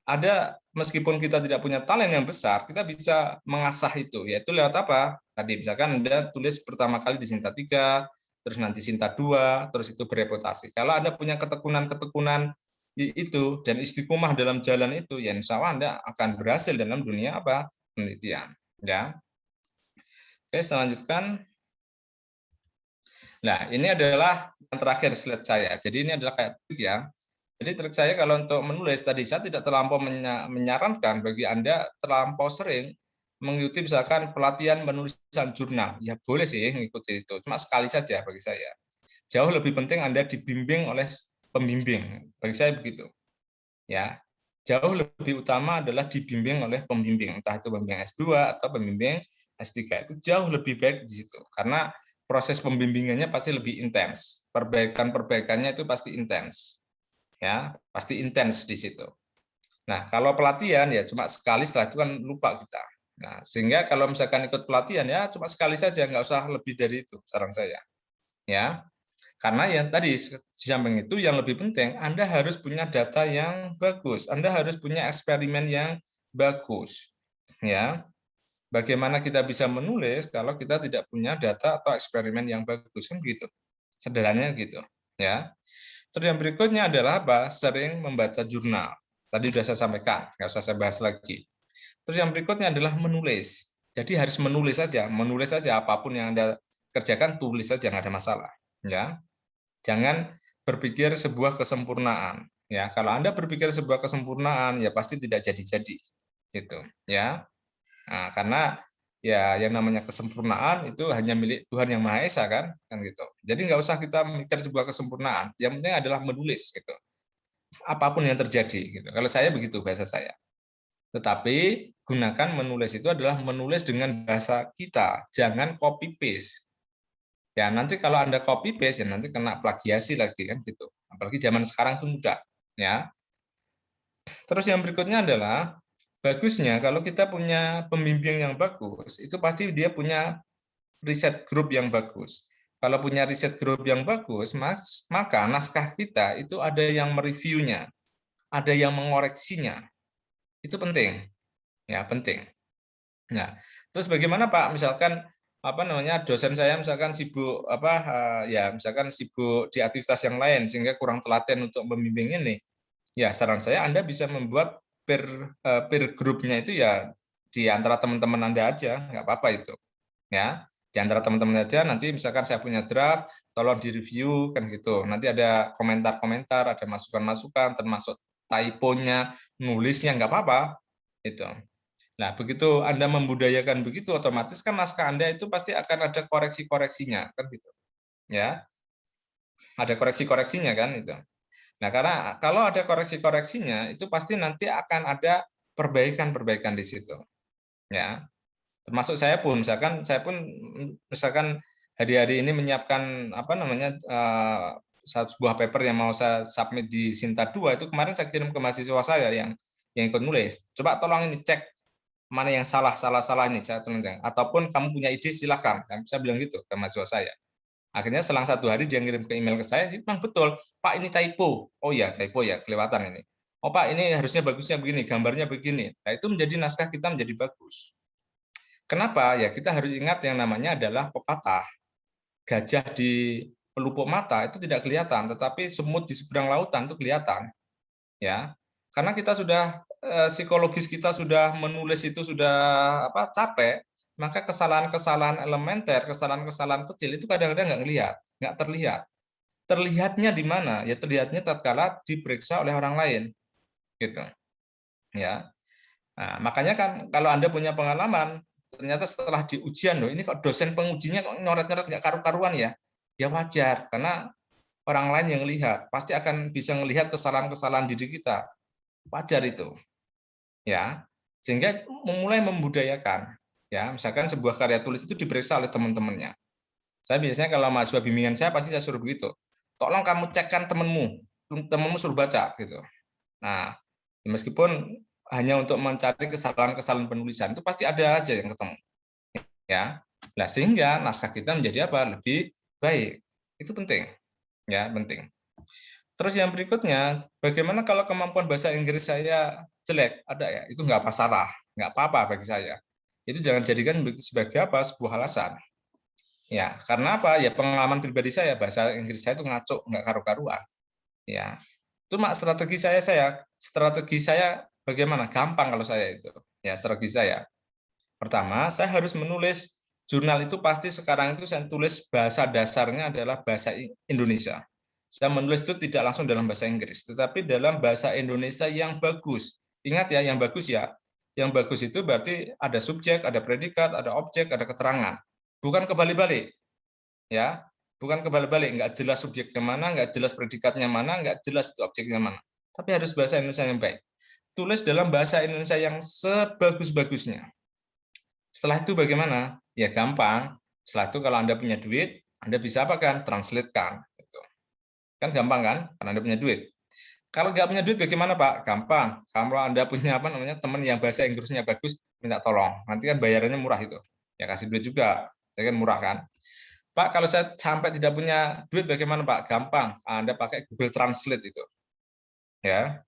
ada meskipun kita tidak punya talent yang besar, kita bisa mengasah itu, yaitu lewat apa? Tadi misalkan Anda tulis pertama kali di Sinta 3, terus nanti Sinta 2, terus itu bereputasi. Kalau Anda punya ketekunan-ketekunan itu dan istiqomah dalam jalan itu, ya insya Allah Anda akan berhasil dalam dunia penelitian. Ya. Oke, selanjutkan. Nah, ini adalah yang terakhir slide saya. Jadi ini adalah kayak trik ya. Jadi trik saya kalau untuk menulis tadi, saya tidak terlampau menyarankan bagi Anda terlampau sering mengikuti misalkan pelatihan penulisan jurnal. Ya boleh sih mengikuti itu, cuma sekali saja bagi saya. Jauh lebih penting Anda dibimbing oleh pembimbing. Bagi saya begitu. Ya, jauh lebih utama adalah dibimbing oleh pembimbing, entah itu pembimbing S2 atau pembimbing S3. Itu jauh lebih baik di situ. Karena proses pembimbingannya pasti lebih intens. Perbaikan-perbaikannya itu pasti intens. Ya, pasti intens di situ. Nah, kalau pelatihan ya cuma sekali, setelah itu kan lupa kita. Nah, sehingga kalau misalkan ikut pelatihan ya cuma sekali saja, nggak usah lebih dari itu, saran saya. Ya, karena yang tadi di samping itu yang lebih penting, Anda harus punya data yang bagus, Anda harus punya eksperimen yang bagus. Ya, bagaimana kita bisa menulis kalau kita tidak punya data atau eksperimen yang bagus kan gitu. Sederhananya gitu, ya. Terus yang berikutnya adalah apa? Sering membaca jurnal. Tadi sudah saya sampaikan, nggak usah saya bahas lagi. Terus yang berikutnya adalah menulis. Jadi harus menulis saja apapun yang Anda kerjakan tulis saja, nggak ada masalah. Ya, jangan berpikir sebuah kesempurnaan. Ya, kalau Anda berpikir sebuah kesempurnaan, ya pasti tidak jadi-jadi, gitu. Ya, nah, karena ya yang namanya kesempurnaan itu hanya milik Tuhan Yang Maha Esa kan gitu. Jadi nggak usah kita mikir sebuah kesempurnaan. Yang penting adalah menulis gitu. Apapun yang terjadi gitu. Kalau saya begitu bahasa saya. Tetapi gunakan menulis itu adalah menulis dengan bahasa kita, jangan copy paste. Ya nanti kalau Anda copy paste ya nanti kena plagiasi lagi kan gitu. Apalagi zaman sekarang itu mudah ya. Terus yang berikutnya adalah bagusnya kalau kita punya pembimbing yang bagus, itu pasti dia punya riset grup yang bagus. Kalau punya riset grup yang bagus, maka naskah kita itu ada yang mereviewnya, ada yang mengoreksinya. Itu penting. Ya, penting. Nah, terus bagaimana Pak? Misalkan dosen saya misalkan sibuk misalkan sibuk di aktivitas yang lain sehingga kurang telaten untuk membimbing ini. Ya, saran saya Anda bisa membuat peer grupnya itu ya di antara teman-teman Anda aja, nggak apa-apa itu. Ya, di antara teman-teman aja nanti misalkan saya punya draft, tolong direview kan gitu. Nanti ada komentar-komentar, ada masukan-masukan termasuk typo-nya, nulisnya nggak apa-apa itu. Nah, begitu Anda membudayakan begitu otomatis kan naskah Anda itu pasti akan ada koreksi-koreksinya kan gitu. Ya. Ada koreksi-koreksinya kan itu. Nah, karena kalau ada koreksi-koreksinya itu pasti nanti akan ada perbaikan-perbaikan di situ. Ya. Termasuk saya pun misalkan hari-hari ini menyiapkan sebuah paper yang mau saya submit di Sinta 2 itu kemarin saya kirim ke mahasiswa saya yang ikut nulis. Coba tolong ini cek mana yang salah ini saya tuliskan. Ataupun kamu punya ide silahkan. Saya bilang gitu ke mahasiswa saya. Akhirnya selang 1 hari dia ngirim ke email ke saya, memang betul, Pak ini typo. Oh ya typo ya, kelewatan ini. Oh Pak ini harusnya bagusnya begini, gambarnya begini. Nah itu menjadi naskah kita menjadi bagus. Kenapa? Ya kita harus ingat yang namanya adalah pepatah. Gajah di pelupuk mata itu tidak kelihatan, tetapi semut di seberang lautan itu kelihatan. Ya, karena kita sudah psikologis kita sudah menulis itu sudah capek, maka kesalahan-kesalahan elementer, kesalahan-kesalahan kecil itu kadang-kadang nggak terlihat. Terlihatnya di mana? Ya terlihatnya tatkala diperiksa oleh orang lain, gitu. Ya, nah, makanya kan kalau Anda punya pengalaman, ternyata setelah di ujian loh, ini kok dosen pengujinya kok nyoret-nyoret nggak karu-karuan ya? Ya wajar, karena orang lain yang lihat pasti akan bisa melihat kesalahan-kesalahan diri kita. Wajar itu. Ya, sehingga memulai membudayakan. Ya, misalkan sebuah karya tulis itu diperiksa oleh teman-temannya. Saya biasanya kalau mahasiswa bimbingan saya pasti saya suruh begitu. Tolong kamu cekkan temanmu suruh baca gitu. Nah, meskipun hanya untuk mencari kesalahan-kesalahan penulisan itu pasti ada aja yang ketemu. Ya. Nah, sehingga naskah kita menjadi apa? Lebih baik. Itu penting. Ya, penting. Terus yang berikutnya, bagaimana kalau kemampuan bahasa Inggris saya jelek? Ada ya, itu nggak apa salah, nggak apa-apa bagi saya. Itu jangan jadikan sebagai sebuah alasan. Ya, karena apa? Ya pengalaman pribadi saya bahasa Inggris saya itu ngaco, nggak karu-karuan. Ya, cuma strategi saya bagaimana? Gampang kalau saya itu. Ya, strategi saya. Pertama, saya harus menulis jurnal itu pasti sekarang itu saya tulis bahasa dasarnya adalah bahasa Indonesia. Saya menulis itu tidak langsung dalam bahasa Inggris, tetapi dalam bahasa Indonesia yang bagus. Ingat ya, yang bagus ya. Yang bagus itu berarti ada subjek, ada predikat, ada objek, ada keterangan. Bukan kebalik-balik. Ya, bukan kebalik-balik, nggak jelas subjeknya mana, nggak jelas predikatnya mana, nggak jelas itu objeknya mana. Tapi harus bahasa Indonesia yang baik. Tulis dalam bahasa Indonesia yang sebagus-bagusnya. Setelah itu bagaimana? Ya gampang. Setelah itu kalau Anda punya duit, Anda bisa apa kan? Translate-kan. Kan gampang kan? Karena Anda punya duit. Kalau nggak punya duit bagaimana Pak? Gampang. Kalau Anda punya teman yang bahasa Inggrisnya bagus, minta tolong. Nanti kan bayarannya murah itu. Ya kasih duit juga. Ya kan murah kan? Pak, kalau saya sampai tidak punya duit bagaimana Pak? Gampang. Anda pakai Google Translate itu. Ya.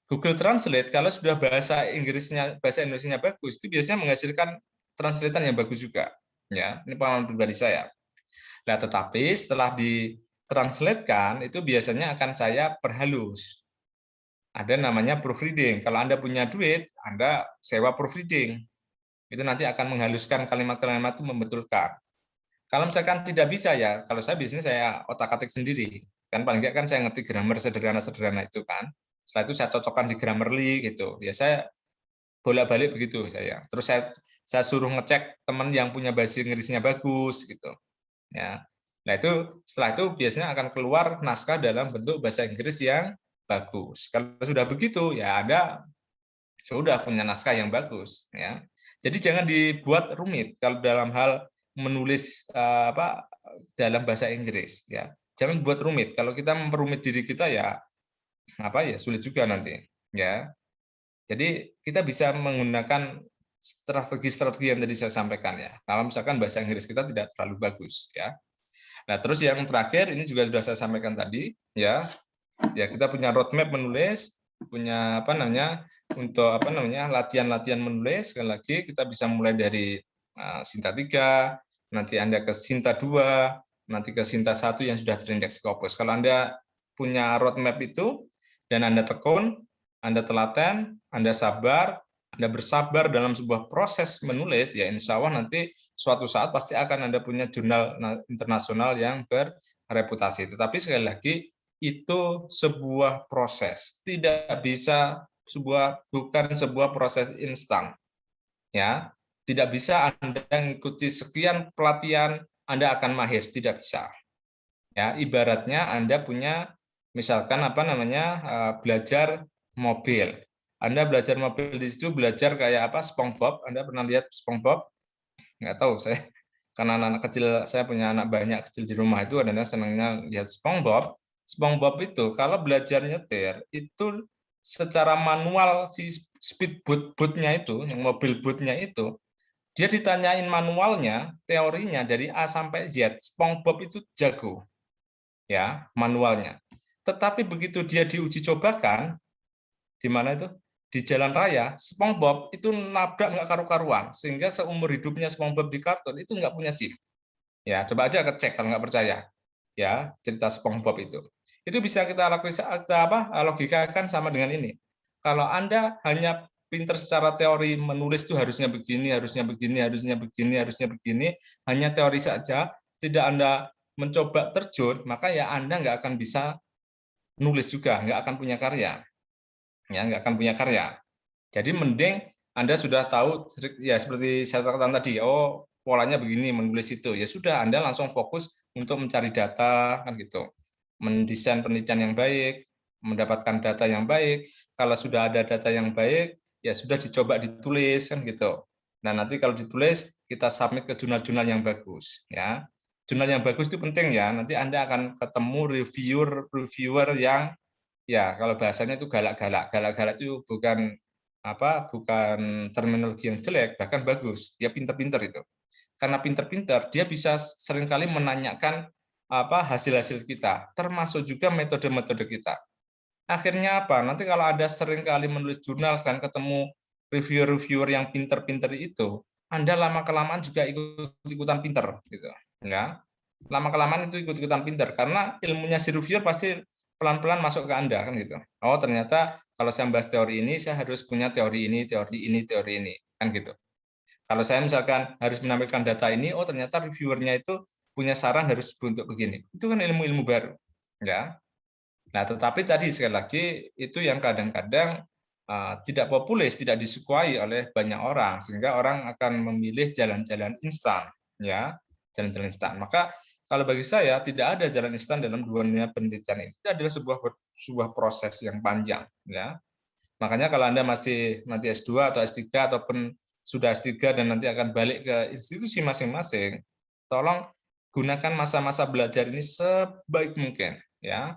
Google Translate kalau sudah bahasa Indonesianya bagus, itu biasanya menghasilkan translatean yang bagus juga. Ya, ini pengalaman pribadi saya. Nah, tetapi setelah ditranslatekan itu biasanya akan saya perhalus. Ada namanya proofreading. Kalau Anda punya duit, Anda sewa proofreading. Itu nanti akan menghaluskan kalimat-kalimat itu membetulkan. Kalau misalkan tidak bisa ya, kalau saya biasanya saya otak-atik sendiri. Kan paling nggak kan saya ngerti grammar sederhana-sederhana itu kan. Setelah itu saya cocokkan di Grammarly gitu. Ya saya bolak-balik begitu saya. Terus saya suruh ngecek teman yang punya bahasa Inggrisnya bagus gitu. Ya. Nah, setelah itu biasanya akan keluar naskah dalam bentuk bahasa Inggris yang bagus. Kalau sudah begitu ya Anda sudah punya naskah yang bagus ya. Jadi jangan dibuat rumit kalau dalam hal menulis dalam bahasa Inggris ya. Jangan buat rumit. Kalau kita memperumit diri kita ya sulit juga nanti ya. Jadi kita bisa menggunakan strategi-strategi yang tadi saya sampaikan ya. Kalau misalkan bahasa Inggris kita tidak terlalu bagus ya. Nah, terus yang terakhir ini juga sudah saya sampaikan tadi ya. Ya kita punya roadmap menulis, punya untuk latihan-latihan menulis. Sekali lagi kita bisa mulai dari Sinta 3, nanti Anda ke Sinta 2, nanti ke Sinta 1 yang sudah terindeks Scopus. Kalau Anda punya roadmap itu dan Anda tekun, Anda telaten, Anda sabar, Anda bersabar dalam sebuah proses menulis, ya insya Allah nanti suatu saat pasti akan Anda punya jurnal internasional yang berreputasi. Tetapi sekali lagi, itu sebuah proses, tidak bisa bukan sebuah proses instan. Ya, tidak bisa Anda mengikuti sekian pelatihan, Anda akan mahir, tidak bisa. Ya, ibaratnya Anda punya misalkan belajar mobil. Anda belajar mobil di situ belajar kayak apa SpongeBob. Anda pernah lihat SpongeBob? Nggak tahu saya. Karena anak-anak kecil saya punya anak banyak kecil di rumah itu dan senangnya lihat SpongeBob. SpongeBob itu kalau belajar nyetir itu secara manual si bootnya itu, yang mobil bootnya itu dia ditanyain manualnya, teorinya dari A sampai Z. SpongeBob itu jago. Ya, manualnya. Tetapi begitu dia diuji cobakan, di mana itu? Di jalan raya, SpongeBob itu nabrak nggak karu-karuan, sehingga seumur hidupnya SpongeBob di kartun itu nggak punya SIM. Ya, coba aja cek kalau nggak percaya. Ya, cerita SpongeBob itu. Itu bisa kita logikakan sama dengan ini. Kalau Anda hanya pinter secara teori menulis itu harusnya begini, harusnya begini, harusnya begini, harusnya begini, hanya teori saja, tidak Anda mencoba terjun, maka ya Anda nggak akan bisa nulis juga, nggak akan punya karya. Ya, nggak akan punya karya. Jadi mending Anda sudah tahu, ya seperti saya katakan tadi, oh polanya begini, menulis itu. Ya sudah, Anda langsung fokus untuk mencari data, kan gitu. Mendesain penelitian yang baik, mendapatkan data yang baik. Kalau sudah ada data yang baik, ya sudah dicoba ditulis, kan gitu. Nah nanti kalau ditulis, kita submit ke jurnal-jurnal yang bagus. Ya, jurnal yang bagus itu penting ya. Nanti Anda akan ketemu reviewer yang ya kalau bahasanya itu galak-galak. Galak-galak itu bukan terminologi yang jelek, bahkan bagus. Dia pinter-pinter itu. Karena pinter-pinter, dia bisa seringkali menanyakan hasil-hasil kita, termasuk juga metode-metode kita. Akhirnya apa? Nanti kalau ada seringkali menulis jurnal dan ketemu reviewer-reviewer yang pinter-pinter itu, Anda lama-kelamaan juga ikut-ikutan pinter. Gitu. Ya. Lama-kelamaan itu ikut-ikutan pinter, karena ilmunya si reviewer pasti pelan-pelan masuk ke Anda kan gitu. Oh ternyata kalau saya bahas teori ini, saya harus punya teori ini, teori ini, teori ini, kan gitu. Kalau saya misalkan harus menampilkan data ini, oh ternyata reviewernya itu punya saran harus bentuk begini. Itu kan ilmu-ilmu baru, ya. Nah, tetapi tadi sekali lagi itu yang kadang-kadang tidak populis, tidak disukai oleh banyak orang, sehingga orang akan memilih jalan-jalan instan, ya, jalan-jalan instan. Maka kalau bagi saya tidak ada jalan instan dalam dunia penelitian ini. Itu adalah sebuah proses yang panjang, ya. Makanya kalau Anda masih nanti S2 atau S3 ataupun sudah S3 dan nanti akan balik ke institusi masing-masing, tolong gunakan masa-masa belajar ini sebaik mungkin, ya.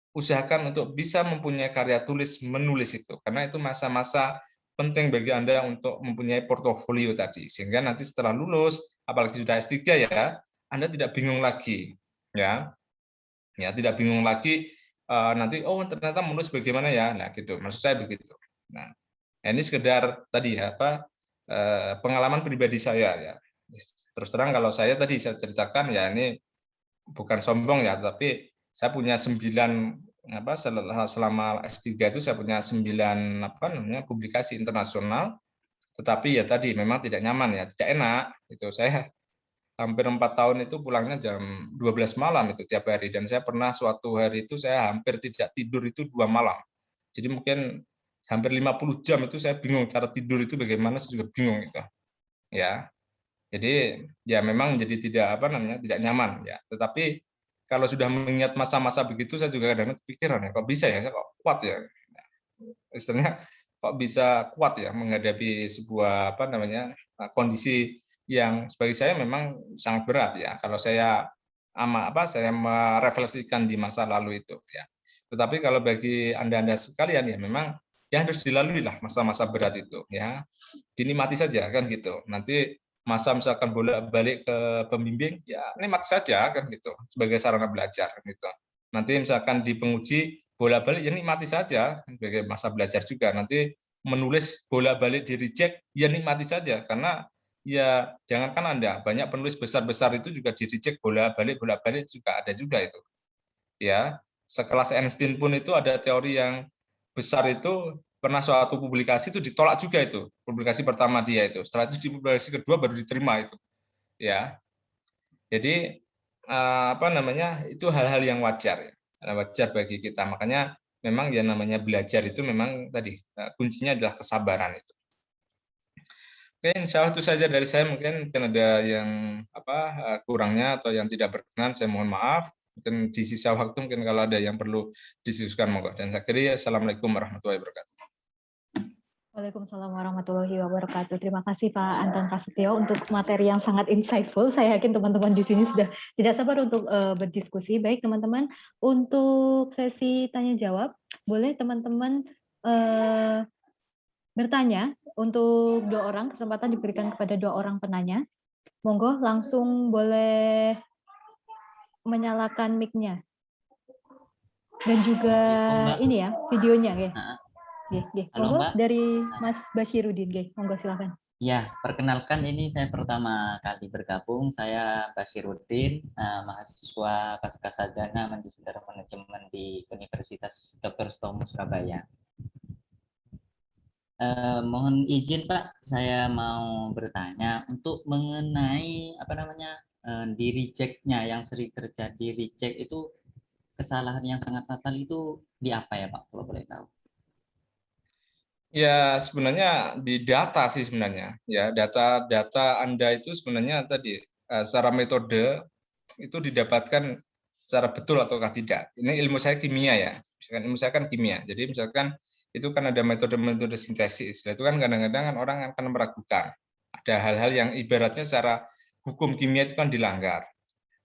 Usahakan untuk bisa mempunyai karya tulis menulis itu, karena itu masa-masa penting bagi Anda untuk mempunyai portofolio tadi, sehingga nanti setelah lulus, apalagi sudah S3 ya, Anda tidak bingung lagi, ya. Ya, tidak bingung lagi nanti oh ternyata menulis bagaimana ya. Nah, gitu. Maksud saya begitu. Nah, ini sekedar tadi pengalaman pribadi saya ya. Terus terang kalau saya tadi saya ceritakan ya ini bukan sombong ya, tapi saya punya 9 selama S3 itu saya punya 9 publikasi internasional, tetapi ya tadi memang tidak nyaman ya, tidak enak. Itu saya hampir 4 tahun itu pulangnya jam 12 malam itu tiap hari, dan saya pernah suatu hari itu saya hampir tidak tidur itu 2 malam. Jadi mungkin hampir 50 jam itu saya bingung cara tidur itu bagaimana, saya juga bingung itu. Ya. Jadi ya memang menjadi tidak nyaman ya. Tetapi kalau sudah mengingat masa-masa begitu saya juga kadang kepikiran ya kok bisa ya, saya kok kuat ya. Istilahnya kok bisa kuat ya menghadapi sebuah kondisi yang bagi saya memang sangat berat ya kalau saya saya merefleksikan di masa lalu itu ya. Tetapi kalau bagi Anda-Anda sekalian ya memang ya harus dilalui lah masa-masa berat itu ya. Dinikmati saja kan gitu. Nanti masa misalkan bolak-balik ke pembimbing ya nikmati saja kan gitu sebagai sarana belajar gitu. Nanti misalkan di penguji bolak-balik ya nikmati saja sebagai masa belajar juga. Nanti menulis bolak-balik di reject ya nikmati saja, karena ya jangankan Anda, banyak penulis besar-besar itu juga di reject bolak-balik juga ada juga itu. Ya, sekelas Einstein pun itu ada teori yang besar itu pernah suatu publikasi itu ditolak juga itu. Publikasi pertama dia itu. Setelah itu di publikasi kedua baru diterima itu. Ya. Jadi itu hal-hal yang wajar ya. Wajar bagi kita. Makanya memang ya namanya belajar itu memang tadi kuncinya adalah kesabaran itu. Oke, insya Allah itu saja dari saya. Mungkin ada yang kurangnya atau yang tidak berkenan, saya mohon maaf. Mungkin di sisa waktu mungkin kalau ada yang perlu didiskusikan monggo. Dan saya akhiri, assalamualaikum warahmatullahi wabarakatuh. Waalaikumsalam warahmatullahi wabarakatuh. Terima kasih Pak Anton Prasetyo untuk materi yang sangat insightful. Saya yakin teman-teman di sini sudah tidak sabar untuk berdiskusi. Baik teman-teman, untuk sesi tanya jawab, boleh teman-teman bertanya. Untuk 2 orang, kesempatan diberikan kepada 2 orang penanya. Monggo langsung boleh menyalakan mic-nya. Dan juga ini ya, videonya ya. Halo, Monggo Mbak. dari Mas Basyirudin, monggo silakan. Ya, perkenalkan ini saya pertama kali bergabung. Saya Basyirudin, mahasiswa Pasca Sarjana Magister Manajemen di Universitas Dr. Sutomo Surabaya. Mohon izin Pak, saya mau bertanya untuk mengenai di reject-nya yang sering terjadi reject itu, kesalahan yang sangat fatal itu di apa ya Pak, kalau boleh tahu? Ya sebenarnya di data sih sebenarnya. Ya data Anda itu sebenarnya tadi secara metode itu didapatkan secara betul ataukah tidak. Ini ilmu saya kimia ya. Misalkan ilmu saya kan kimia. Jadi misalkan itu kan ada metode-metode sintesis. Itu kan kadang-kadang kan orang akan meragukan. Ada hal-hal yang ibaratnya secara hukum kimia itu kan dilanggar.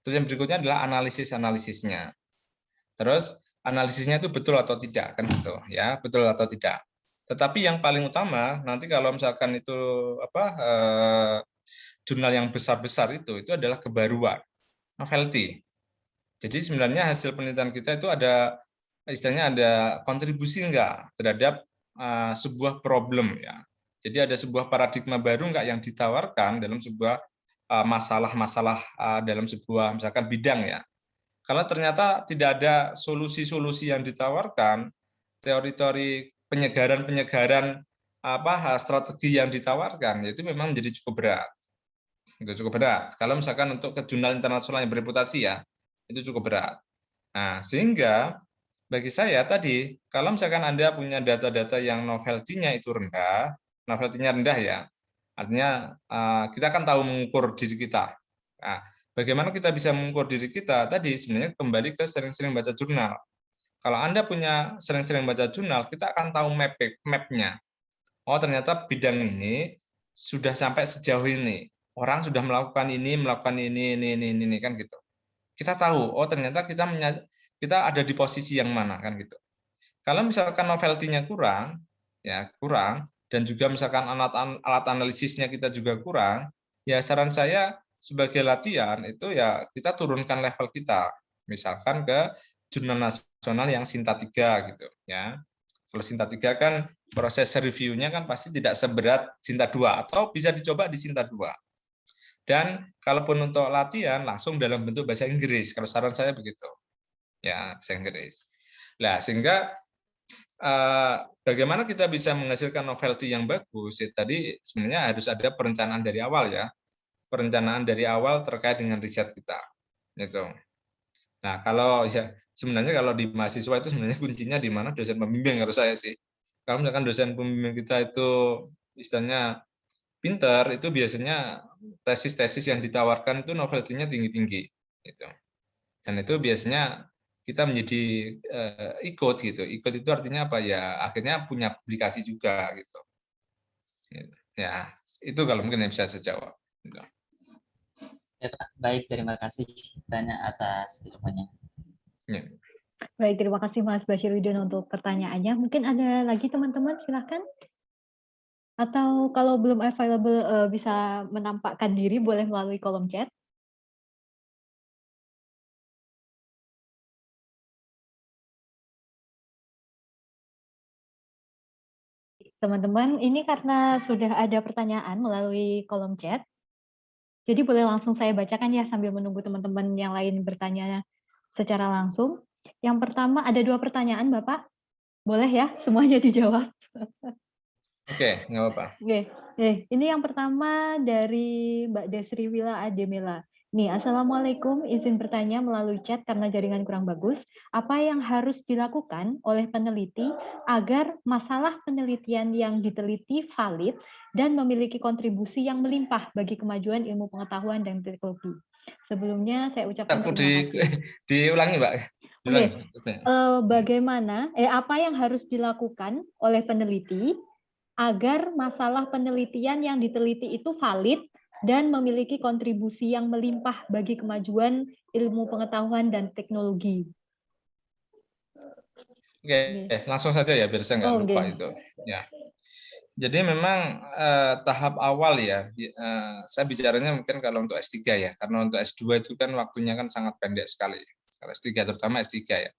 Terus yang berikutnya adalah analisis-analisisnya. Terus analisisnya itu betul atau tidak kan gitu ya, betul atau tidak. Tetapi yang paling utama nanti kalau misalkan itu jurnal yang besar-besar itu adalah kebaruan, novelty. Jadi sebenarnya hasil penelitian kita itu ada istilahnya ada kontribusi enggak terhadap sebuah problem ya. Jadi ada sebuah paradigma baru enggak yang ditawarkan dalam sebuah masalah-masalah dalam sebuah misalkan bidang ya. Kalau ternyata tidak ada solusi-solusi yang ditawarkan, teori-teori penyegaran-penyegaran strategi yang ditawarkan, itu memang menjadi cukup berat. Itu cukup berat. Kalau misalkan untuk ke jurnal internasional yang bereputasi ya, itu cukup berat. Nah, sehingga bagi saya tadi, kalau misalkan Anda punya data-data yang novelty-nya itu rendah, novelty-nya rendah ya, artinya kita kan tahu mengukur diri kita. Nah, bagaimana kita bisa mengukur diri kita? Tadi sebenarnya kembali ke sering-sering baca jurnal. Kalau Anda punya sering-sering baca jurnal, kita akan tahu map-nya. Oh, ternyata bidang ini sudah sampai sejauh ini. Orang sudah melakukan ini kan gitu. Kita tahu, oh ternyata kita ada di posisi yang mana kan gitu. Kalau misalkan novelty-nya kurang, ya kurang, dan juga misalkan alat analisisnya kita juga kurang, ya saran saya sebagai latihan itu ya kita turunkan level kita, misalkan ke jurnal nasional yang Sinta 3 gitu ya. Kalau Sinta 3 kan proses review-nya kan pasti tidak seberat Sinta 2 atau bisa dicoba di Sinta 2. Dan kalaupun untuk latihan langsung dalam bentuk bahasa Inggris, kalau saran saya begitu. Ya, bahasa Inggris. Nah, sehingga bagaimana kita bisa menghasilkan novelty yang bagus? Ya, tadi sebenarnya harus ada perencanaan dari awal ya. Perencanaan dari awal terkait dengan riset kita. Gitu. Nah, kalau ya sebenarnya kalau di mahasiswa itu sebenarnya kuncinya di mana dosen pembimbing harus saya sih. Kalau misalkan dosen pembimbing kita itu istilahnya pinter, itu biasanya tesis-tesis yang ditawarkan itu novelty-nya tinggi-tinggi. Gitu. Dan itu biasanya kita menjadi ikut gitu. Ikut itu artinya apa ya? Akhirnya punya publikasi juga gitu. Ya, itu kalau mungkin yang bisa saya jawab. Gitu. Ya Pak, baik, terima kasih banyak atas ilmunya. Ya. Baik, terima kasih Mas Basyirudin untuk pertanyaannya. Mungkin ada lagi teman-teman, silakan. Atau kalau belum available bisa menampakkan diri boleh melalui kolom chat. Teman-teman, ini karena sudah ada pertanyaan melalui kolom chat, jadi boleh langsung saya bacakan ya sambil menunggu teman-teman yang lain bertanya secara langsung. Yang pertama ada 2 pertanyaan Bapak, boleh ya semuanya dijawab? Oke, nggak apa-apa. Oke, ini yang pertama dari Mbak Desri Wila Ademela. Nih, Assalamualaikum, izin bertanya melalui chat karena jaringan kurang bagus. Apa yang harus dilakukan oleh peneliti agar masalah penelitian yang diteliti valid dan memiliki kontribusi yang melimpah bagi kemajuan ilmu pengetahuan dan teknologi? Sebelumnya saya ucapkan Bentar, terima kasih. diulangi, Mbak. Oke, Diulangi. apa yang harus dilakukan oleh peneliti agar masalah penelitian yang diteliti itu valid dan memiliki kontribusi yang melimpah bagi kemajuan ilmu pengetahuan dan teknologi. Oke, langsung saja ya, biar saya nggak lupa itu. Ya. Jadi memang tahap awal ya, saya bicaranya mungkin kalau untuk S3 ya, karena untuk S2 itu kan waktunya kan sangat pendek sekali. Kalau S3 terutama S3 ya.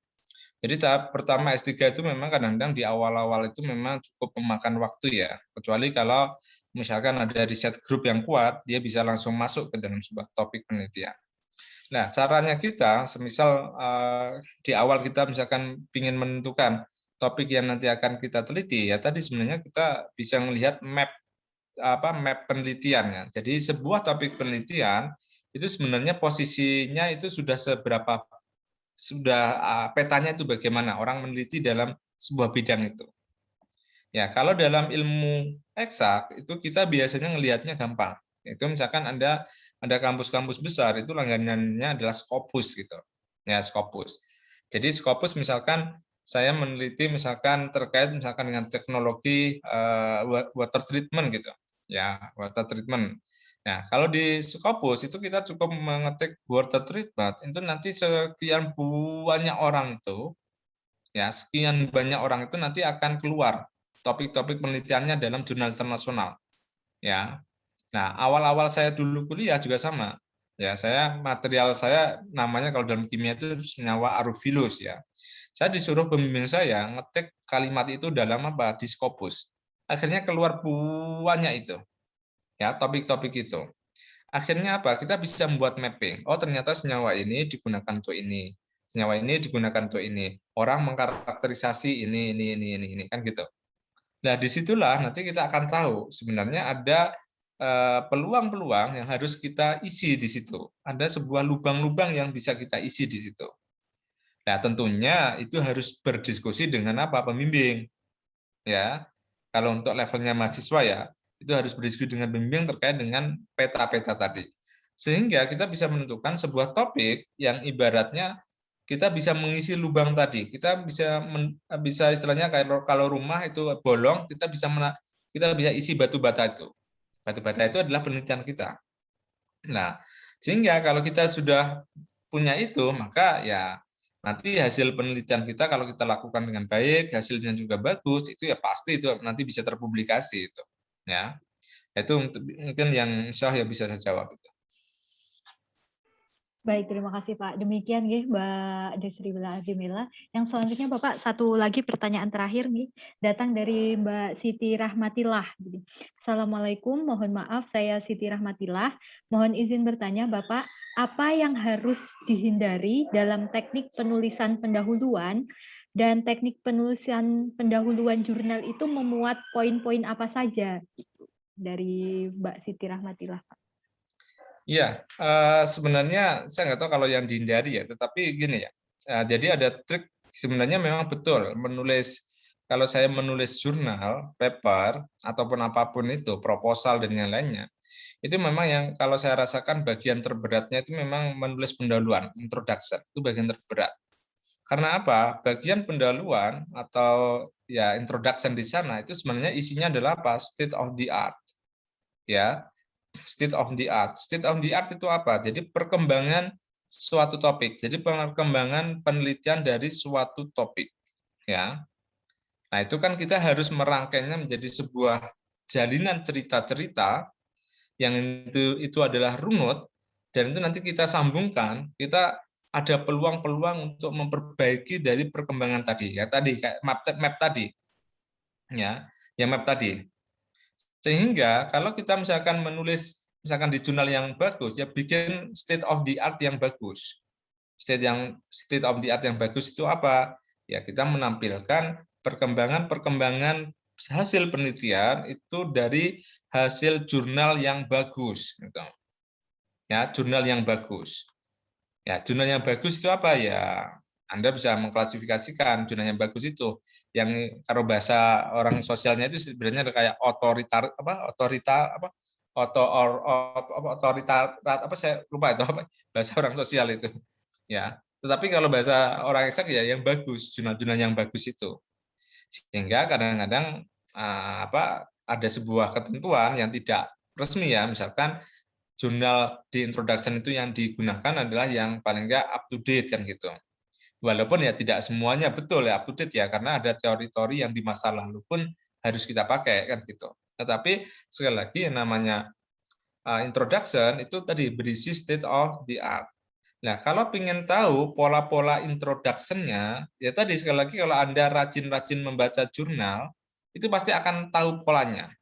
Jadi tahap pertama S3 itu memang kadang-kadang di awal-awal itu memang cukup memakan waktu ya. Kecuali kalau misalkan ada riset grup yang kuat, dia bisa langsung masuk ke dalam sebuah topik penelitian. Nah, caranya kita, semisal di awal kita misalkan ingin menentukan topik yang nanti akan kita teliti, ya tadi sebenarnya kita bisa melihat map penelitiannya. Jadi sebuah topik penelitian itu sebenarnya posisinya itu petanya itu bagaimana orang meneliti dalam sebuah bidang itu. Ya, kalau dalam ilmu eksak itu kita biasanya ngelihatnya gampang. Itu misalkan ada kampus-kampus besar itu langganannya adalah Scopus gitu. Ya, Scopus. Jadi Scopus misalkan saya meneliti misalkan terkait misalkan dengan teknologi water treatment gitu. Ya, water treatment. Nah, kalau di Scopus itu kita cukup mengetik water treatment, itu nanti sekian banyak orang itu, ya sekian banyak orang itu nanti akan keluar topik-topik penelitiannya dalam jurnal internasional. Ya, nah awal-awal saya dulu kuliah juga sama. Ya, material saya namanya kalau dalam kimia itu senyawa arufilus ya. Saya disuruh pembimbing saya ngetik kalimat itu dalam apa? Di Scopus. Akhirnya keluar banyak itu. Ya, topik-topik itu. Akhirnya apa? Kita bisa membuat mapping. Oh, ternyata senyawa ini digunakan untuk ini. Senyawa ini digunakan untuk ini. Orang mengkarakterisasi ini kan gitu. Nah, disitulah nanti kita akan tahu sebenarnya ada peluang-peluang yang harus kita isi di situ. Ada sebuah lubang-lubang yang bisa kita isi di situ. Nah, tentunya itu harus berdiskusi dengan apa? Pembimbing. Ya. Kalau untuk levelnya mahasiswa ya, itu harus berdiskusi dengan pembimbing terkait dengan peta-peta tadi. Sehingga kita bisa menentukan sebuah topik yang ibaratnya kita bisa mengisi lubang tadi. Kita bisa istilahnya kalau rumah itu bolong, kita bisa isi batu bata itu. Batu bata itu adalah penelitian kita. Nah, sehingga kalau kita sudah punya itu, maka ya nanti hasil penelitian kita kalau kita lakukan dengan baik, hasilnya juga bagus, itu ya pasti itu nanti bisa terpublikasi itu. Ya, itu mungkin yang Syah yang bisa saya jawab itu. Baik, terima kasih Pak. Demikian ya Mbak Desri Bila Azimila. Yang selanjutnya Bapak, satu lagi pertanyaan terakhir nih, datang dari Mbak Siti Rahmatillah. Assalamualaikum, mohon maaf saya Siti Rahmatillah. Mohon izin bertanya Bapak, apa yang harus dihindari dalam teknik penulisan pendahuluan dan teknik penulisan pendahuluan jurnal itu memuat poin-poin apa saja? Dari Mbak Siti Rahmatillah, Pak. Iya, sebenarnya saya nggak tahu kalau yang dihindari ya, tetapi gini ya. Jadi ada trik sebenarnya memang betul kalau saya menulis jurnal, paper ataupun apapun itu, proposal dan yang lainnya. Itu memang yang kalau saya rasakan bagian terberatnya itu memang menulis pendahuluan, introduction, itu bagian terberat. Karena apa? Bagian pendahuluan atau ya introduction di sana itu sebenarnya isinya adalah apa? State of the art. Ya, state of the art. State of the art itu apa? Jadi perkembangan suatu topik. Jadi perkembangan penelitian dari suatu topik. Ya. Nah, itu kan kita harus merangkainya menjadi sebuah jalinan cerita-cerita yang itu adalah runut dan itu nanti kita sambungkan, kita ada peluang-peluang untuk memperbaiki dari perkembangan tadi. Ya tadi kayak map tadi. Ya, map tadi. Sehingga kalau kita misalkan menulis misalkan di jurnal yang bagus, ya bikin state of the art yang bagus. State of the art yang bagus itu apa? Ya kita menampilkan perkembangan hasil penelitian itu dari hasil jurnal yang bagus. Gitu. Ya, jurnal yang bagus. Ya, jurnal yang bagus itu apa ya? Anda bisa mengklasifikasikan jurnal yang bagus itu. Yang kalau bahasa orang sosialnya itu sebenarnya kayak otoritar apa? Otorita apa? Otorita apa saya lupa itu apa bahasa orang sosial itu. Ya. Tetapi kalau bahasa orang eksak ya yang bagus, jurnal-jurnal yang bagus itu. Sehingga kadang-kadang apa ada sebuah ketentuan yang tidak resmi ya, misalkan jurnal di introduction itu yang digunakan adalah yang paling enggak up to date kan gitu. Walaupun ya tidak semuanya betul ya up to date ya, karena ada teori-teori yang di masa lalu pun harus kita pakai kan gitu. Tetapi sekali lagi yang namanya introduction itu tadi berisi state of the art. Nah, kalau ingin tahu pola-pola introduction-nya, ya tadi sekali lagi kalau Anda rajin-rajin membaca jurnal, itu pasti akan tahu polanya.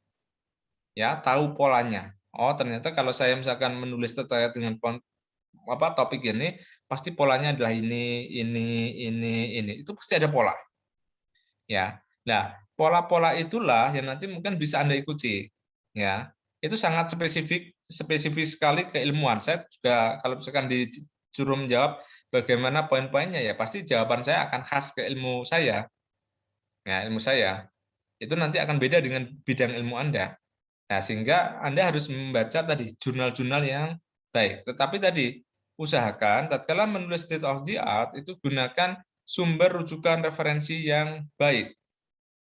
Ya, tahu polanya. Oh, ternyata kalau saya misalkan menulis terkait dengan topik ini, pasti polanya adalah ini. Itu pasti ada pola. Ya. Nah, pola-pola itulah yang nanti mungkin bisa Anda ikuti. Ya. Itu sangat spesifik sekali keilmuan. Saya juga kalau misalkan disuruh menjawab bagaimana poin-poinnya ya, pasti jawaban saya akan khas ke ilmu saya. Ya, ilmu saya. Itu nanti akan beda dengan bidang ilmu Anda. Nah, sehingga Anda harus membaca tadi jurnal-jurnal yang baik. Tetapi tadi usahakan tatkala menulis state of the art itu gunakan sumber rujukan referensi yang baik.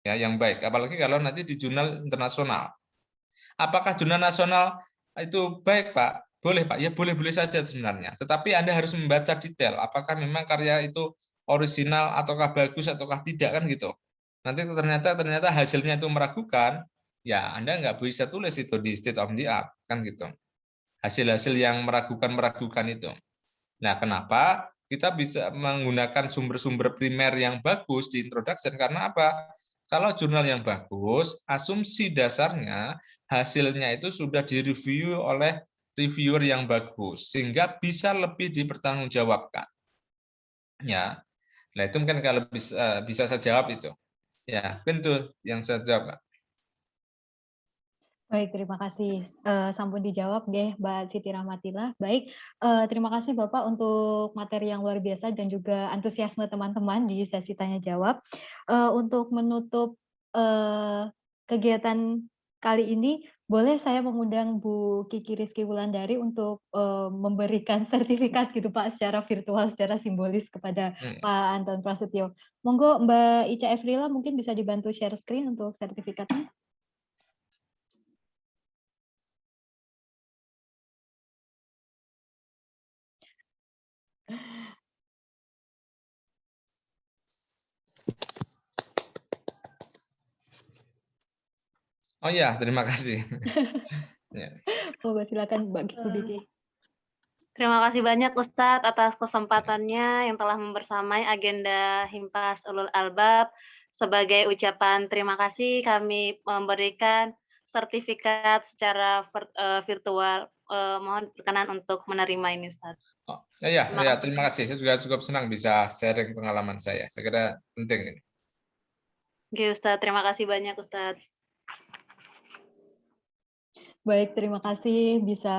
Ya, yang baik. Apalagi kalau nanti di jurnal internasional. Apakah jurnal nasional itu baik, Pak? Boleh, Pak. Ya, boleh-boleh saja sebenarnya. Tetapi Anda harus membaca detail. Apakah memang karya itu orisinal ataukah bagus ataukah tidak kan gitu. Nanti ternyata hasilnya itu meragukan, ya Anda nggak bisa tulis itu di state of the art kan gitu. Hasil-hasil yang meragukan itu. Nah, kenapa kita bisa menggunakan sumber-sumber primer yang bagus di introduction? Karena apa? Kalau jurnal yang bagus, asumsi dasarnya hasilnya itu sudah direview oleh reviewer yang bagus, sehingga bisa lebih dipertanggungjawabkan. Ya, nah itu mungkin kalau bisa saya jawab itu. Ya, mungkin yang saya jawab. Baik, terima kasih. Sampun dijawab nggih, Mbak Siti Rahmatillah. Baik, terima kasih Bapak untuk materi yang luar biasa dan juga antusiasme teman-teman di sesi tanya jawab. Untuk menutup kegiatan kali ini, boleh saya mengundang Bu Kiki Rizky Wulandari untuk memberikan sertifikat gitu Pak, secara virtual, secara simbolis kepada Pak Anton Prasetyo. Monggo Mbak Ica Efrila mungkin bisa dibantu share screen untuk sertifikatnya. Oh ya, terima kasih. Ya. Monggo silakan Mbak Kiki. Terima kasih banyak Ustadz atas kesempatannya yang telah membersamai agenda Himpas Ulul Albab. Sebagai ucapan terima kasih kami memberikan sertifikat secara virtual. Mohon berkenan untuk menerima ini Ustadz. Oh, ya, terima kasih. Saya juga cukup senang bisa sharing pengalaman saya. Saya kira penting ini. Oke Ustadz, terima kasih banyak Ustadz. Baik, terima kasih bisa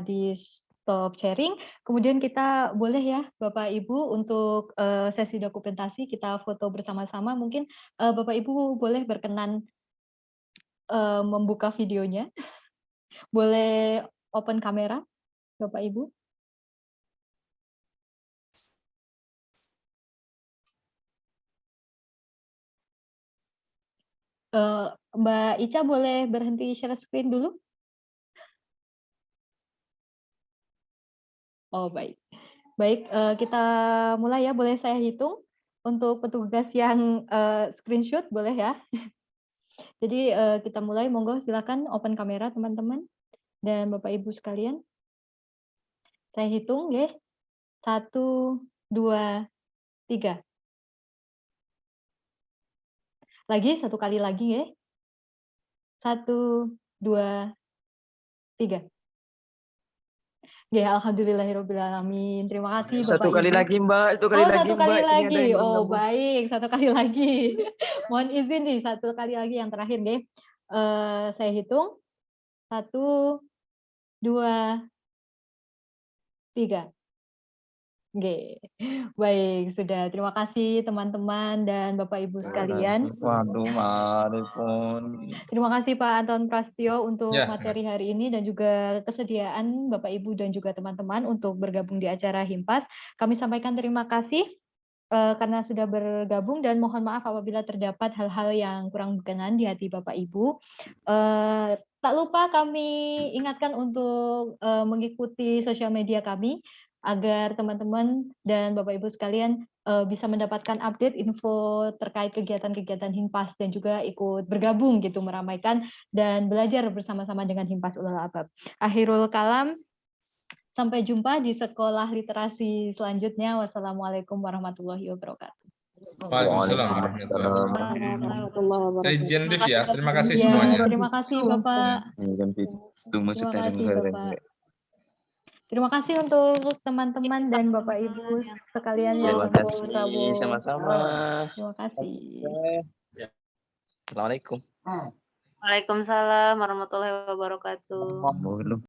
di stop sharing. Kemudian kita boleh ya Bapak Ibu untuk sesi dokumentasi kita foto bersama-sama. Mungkin Bapak Ibu boleh berkenan membuka videonya. Boleh open kamera Bapak Ibu. Mbak Ica boleh berhenti share screen dulu? Oh, baik. Baik, kita mulai ya. Boleh saya hitung untuk petugas yang screenshot, boleh ya? Jadi kita mulai, monggo silakan open kamera teman-teman dan Bapak Ibu sekalian. Saya hitung ya. 1, 2, 3. Lagi, satu kali lagi ya. 1, 2, 3. Ya, alhamdulillahirobbilalamin. Terima kasih Bapak Satu kali Ibu. lagi Mbak, satu kali lagi satu kali Mbak. Ini ada lagi. yang belum Oh, nemu. baik, satu kali lagi. Mohon izin nih, satu kali lagi yang terakhir deh. Saya hitung. 1, 2, 3. Oke. Baik, sudah. Terima kasih teman-teman dan Bapak Ibu sekalian. Waduh, mari pun. Terima kasih Pak Anton Prasetyo untuk Ya, materi hari ini dan juga kesediaan Bapak Ibu dan juga teman-teman untuk bergabung di acara Himpas. Kami sampaikan terima kasih karena sudah bergabung dan mohon maaf apabila terdapat hal-hal yang kurang berkenan di hati Bapak Ibu. Tak lupa kami ingatkan untuk mengikuti sosial media kami agar teman-teman dan Bapak Ibu sekalian bisa mendapatkan update info terkait kegiatan-kegiatan Himpas dan juga ikut bergabung gitu meramaikan dan belajar bersama-sama dengan Himpas Ulul Albab. Akhirul kalam, sampai jumpa di sekolah literasi selanjutnya. Wassalamualaikum warahmatullahi wabarakatuh. Waalaikumsalam warahmatullahi wabarakatuh. Izin Liv ya, terima kasih Ya, semuanya. terima kasih Bapak. Tunggu Terima sebentar. kasih Bapak. Terima kasih untuk teman-teman dan Bapak Ibu sekalian yang Terima kasih, bergabung. sama-sama. Terima kasih. Assalamualaikum. Waalaikumsalam warahmatullahi wabarakatuh. Belum.